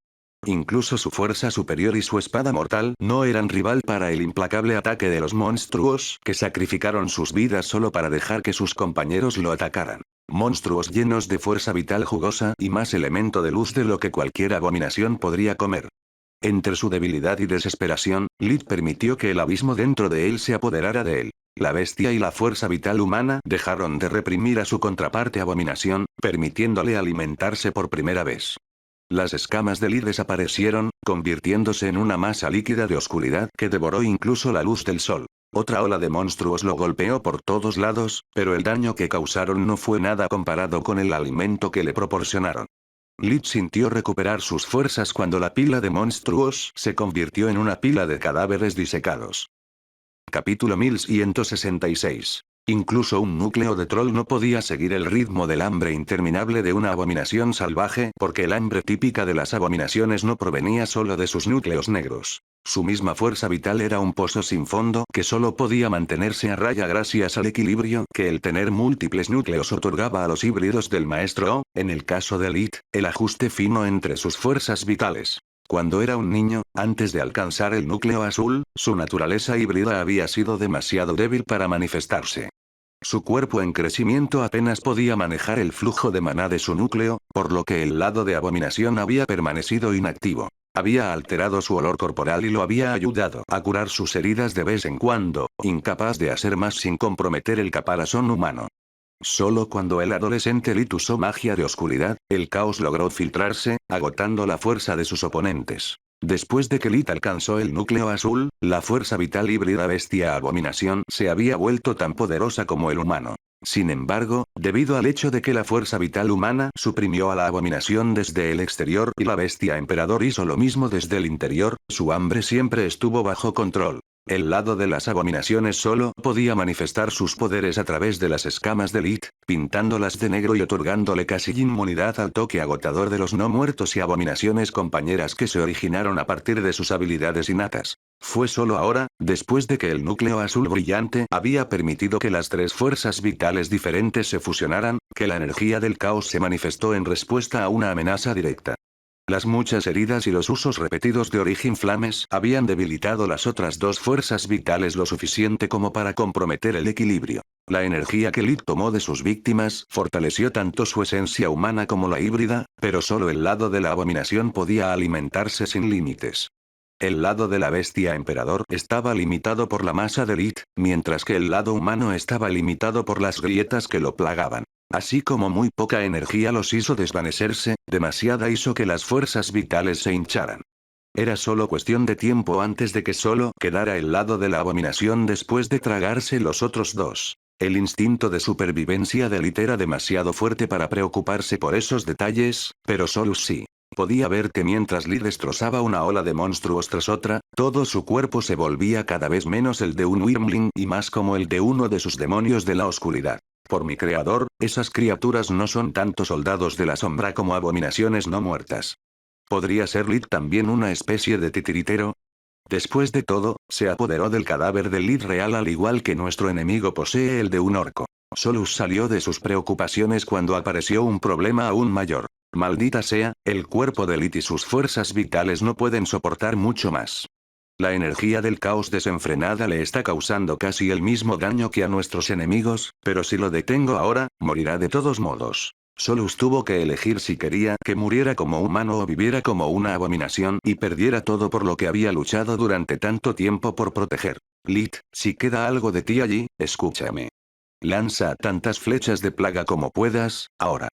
Incluso su fuerza superior y su espada mortal no eran rival para el implacable ataque de los monstruos que sacrificaron sus vidas solo para dejar que sus compañeros lo atacaran. Monstruos llenos de fuerza vital jugosa y más elemento de luz de lo que cualquier abominación podría comer. Entre su debilidad y desesperación, Lid permitió que el abismo dentro de él se apoderara de él. La bestia y la fuerza vital humana dejaron de reprimir a su contraparte abominación, permitiéndole alimentarse por primera vez. Las escamas de Lid desaparecieron, convirtiéndose en una masa líquida de oscuridad que devoró incluso la luz del sol. Otra ola de monstruos lo golpeó por todos lados, pero el daño que causaron no fue nada comparado con el alimento que le proporcionaron. Lid sintió recuperar sus fuerzas cuando la pila de monstruos se convirtió en una pila de cadáveres disecados. Capítulo 1166. Incluso un núcleo de troll no podía seguir el ritmo del hambre interminable de una abominación salvaje porque el hambre típica de las abominaciones no provenía solo de sus núcleos negros. Su misma fuerza vital era un pozo sin fondo que solo podía mantenerse a raya gracias al equilibrio que el tener múltiples núcleos otorgaba a los híbridos del maestro o, en el caso de Lid, el ajuste fino entre sus fuerzas vitales. Cuando era un niño, antes de alcanzar el núcleo azul, su naturaleza híbrida había sido demasiado débil para manifestarse. Su cuerpo en crecimiento apenas podía manejar el flujo de maná de su núcleo, por lo que el lado de abominación había permanecido inactivo. Había alterado su olor corporal y lo había ayudado a curar sus heridas de vez en cuando, incapaz de hacer más sin comprometer el caparazón humano. Solo cuando el adolescente Lid usó magia de oscuridad, el caos logró filtrarse, agotando la fuerza de sus oponentes. Después de que Lid alcanzó el núcleo azul, la fuerza vital híbrida bestia abominación se había vuelto tan poderosa como el humano. Sin embargo, debido al hecho de que la fuerza vital humana suprimió a la abominación desde el exterior y la bestia emperador hizo lo mismo desde el interior, su hambre siempre estuvo bajo control. El lado de las abominaciones solo podía manifestar sus poderes a través de las escamas de Lid, pintándolas de negro y otorgándole casi inmunidad al toque agotador de los no muertos y abominaciones compañeras que se originaron a partir de sus habilidades innatas. Fue solo ahora, después de que el núcleo azul brillante había permitido que las tres fuerzas vitales diferentes se fusionaran, que la energía del caos se manifestó en respuesta a una amenaza directa. Las muchas heridas y los usos repetidos de Origin Flames habían debilitado las otras dos fuerzas vitales lo suficiente como para comprometer el equilibrio. La energía que Lit tomó de sus víctimas fortaleció tanto su esencia humana como la híbrida, pero solo el lado de la abominación podía alimentarse sin límites. El lado de la bestia emperador estaba limitado por la masa de Lit, mientras que el lado humano estaba limitado por las grietas que lo plagaban. Así como muy poca energía los hizo desvanecerse, demasiada hizo que las fuerzas vitales se hincharan. Era solo cuestión de tiempo antes de que solo quedara el lado de la abominación después de tragarse los otros dos. El instinto de supervivencia de Lit era demasiado fuerte para preocuparse por esos detalles, pero Solus sí. Podía ver que mientras Lit destrozaba una ola de monstruos tras otra, todo su cuerpo se volvía cada vez menos el de un Wyrmling y más como el de uno de sus demonios de la oscuridad. Por mi creador, esas criaturas no son tanto soldados de la sombra como abominaciones no muertas. ¿Podría ser Lit también una especie de titiritero? Después de todo, se apoderó del cadáver del Lit real al igual que nuestro enemigo posee el de un orco. Solus salió de sus preocupaciones cuando apareció un problema aún mayor. Maldita sea, el cuerpo de Lit y sus fuerzas vitales no pueden soportar mucho más. La energía del caos desenfrenada le está causando casi el mismo daño que a nuestros enemigos, pero si lo detengo ahora, morirá de todos modos. Solus tuvo que elegir si quería que muriera como humano o viviera como una abominación y perdiera todo por lo que había luchado durante tanto tiempo por proteger. Lit, si queda algo de ti allí, escúchame. Lanza tantas flechas de plaga como puedas, ahora.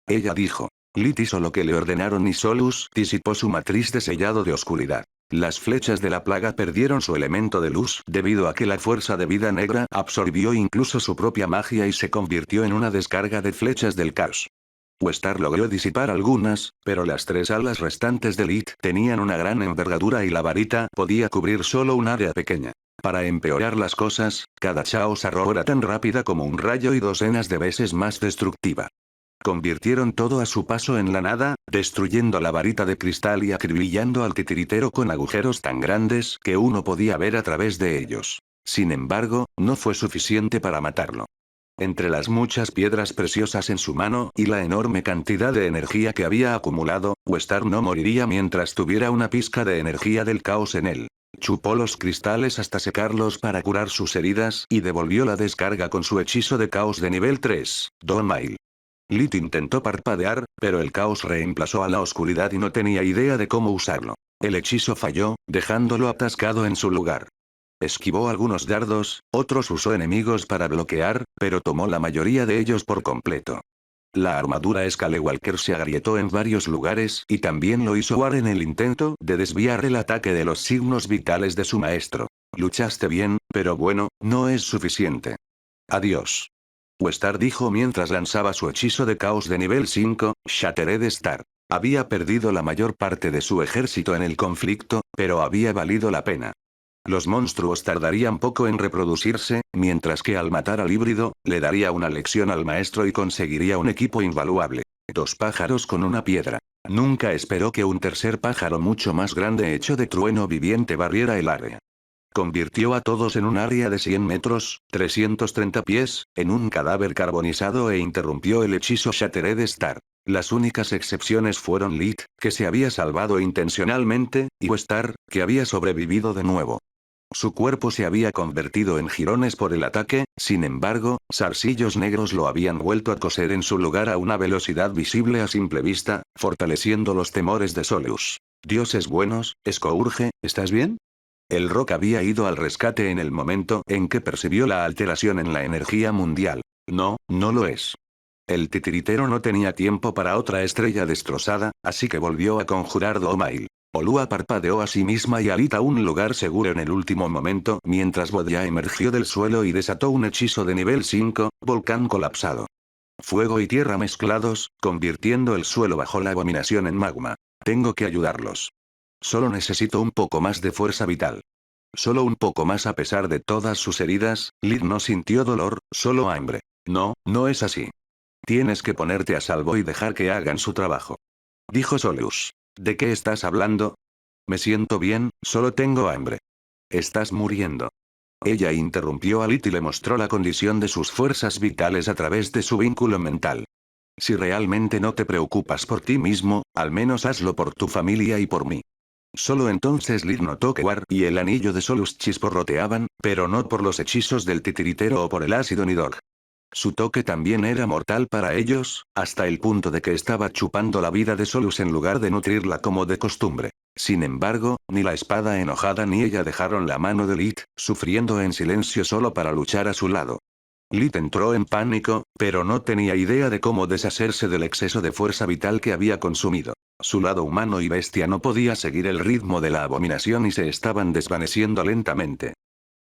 Ella dijo. Lit hizo lo que le ordenaron y Solus disipó su matriz de sellado de oscuridad. Las flechas de la plaga perdieron su elemento de luz debido a que la fuerza de vida negra absorbió incluso su propia magia y se convirtió en una descarga de flechas del caos. Westar logró disipar algunas, pero las tres alas restantes de Lit tenían una gran envergadura y la varita podía cubrir solo un área pequeña. Para empeorar las cosas, cada Chaos Arrow era tan rápida como un rayo y docenas de veces más destructiva. Convirtieron todo a su paso en la nada, destruyendo la varita de cristal y acribillando al titiritero con agujeros tan grandes que uno podía ver a través de ellos. Sin embargo, no fue suficiente para matarlo. Entre las muchas piedras preciosas en su mano y la enorme cantidad de energía que había acumulado, Westar no moriría mientras tuviera una pizca de energía del caos en él. Chupó los cristales hasta secarlos para curar sus heridas y devolvió la descarga con su hechizo de caos de nivel 3, Domail. Lit intentó parpadear, pero el caos reemplazó a la oscuridad y no tenía idea de cómo usarlo. El hechizo falló, dejándolo atascado en su lugar. Esquivó algunos dardos, otros usó enemigos para bloquear, pero tomó la mayoría de ellos por completo. La armadura Scalewalker se agrietó en varios lugares y también lo hizo War en el intento de desviar el ataque de los signos vitales de su maestro. Luchaste bien, pero bueno, no es suficiente. Adiós. Westar dijo mientras lanzaba su hechizo de caos de nivel 5, Shattered Star. Había perdido la mayor parte de su ejército en el conflicto, pero había valido la pena. Los monstruos tardarían poco en reproducirse, mientras que al matar al híbrido, le daría una lección al maestro y conseguiría un equipo invaluable. Dos pájaros con una piedra. Nunca esperó que un tercer pájaro mucho más grande hecho de trueno viviente barriera el área. Convirtió a todos en un área de 100 metros, 330 pies, en un cadáver carbonizado e interrumpió el hechizo Shattered Star. Las únicas excepciones fueron Lit, que se había salvado intencionalmente, y Westar, que había sobrevivido de nuevo. Su cuerpo se había convertido en jirones por el ataque, sin embargo, zarcillos negros lo habían vuelto a coser en su lugar a una velocidad visible a simple vista, fortaleciendo los temores de Solus. Dioses buenos, Scourge, ¿estás bien? El Rock había ido al rescate en el momento en que percibió la alteración en la energía mundial. No, no lo es. El titiritero no tenía tiempo para otra estrella destrozada, así que volvió a conjurar Domail. Olua parpadeó a sí misma y Alita un lugar seguro en el último momento mientras Bodya emergió del suelo y desató un hechizo de nivel 5, volcán colapsado. Fuego y tierra mezclados, convirtiendo el suelo bajo la abominación en magma. Tengo que ayudarlos. Solo necesito un poco más de fuerza vital. Solo un poco más a pesar de todas sus heridas, Lit no sintió dolor, solo hambre. No, no es así. Tienes que ponerte a salvo y dejar que hagan su trabajo. Dijo Solus. ¿De qué estás hablando? Me siento bien, solo tengo hambre. Estás muriendo. Ella interrumpió a Lit y le mostró la condición de sus fuerzas vitales a través de su vínculo mental. Si realmente no te preocupas por ti mismo, al menos hazlo por tu familia y por mí. Solo entonces Lit notó que War y el anillo de Solus chisporroteaban, pero no por los hechizos del titiritero o por el ácido Nidog. Su toque también era mortal para ellos, hasta el punto de que estaba chupando la vida de Solus en lugar de nutrirla como de costumbre. Sin embargo, ni la espada enojada ni ella dejaron la mano de Lit, sufriendo en silencio solo para luchar a su lado. Lit entró en pánico, pero no tenía idea de cómo deshacerse del exceso de fuerza vital que había consumido. Su lado humano y bestia no podía seguir el ritmo de la abominación y se estaban desvaneciendo lentamente.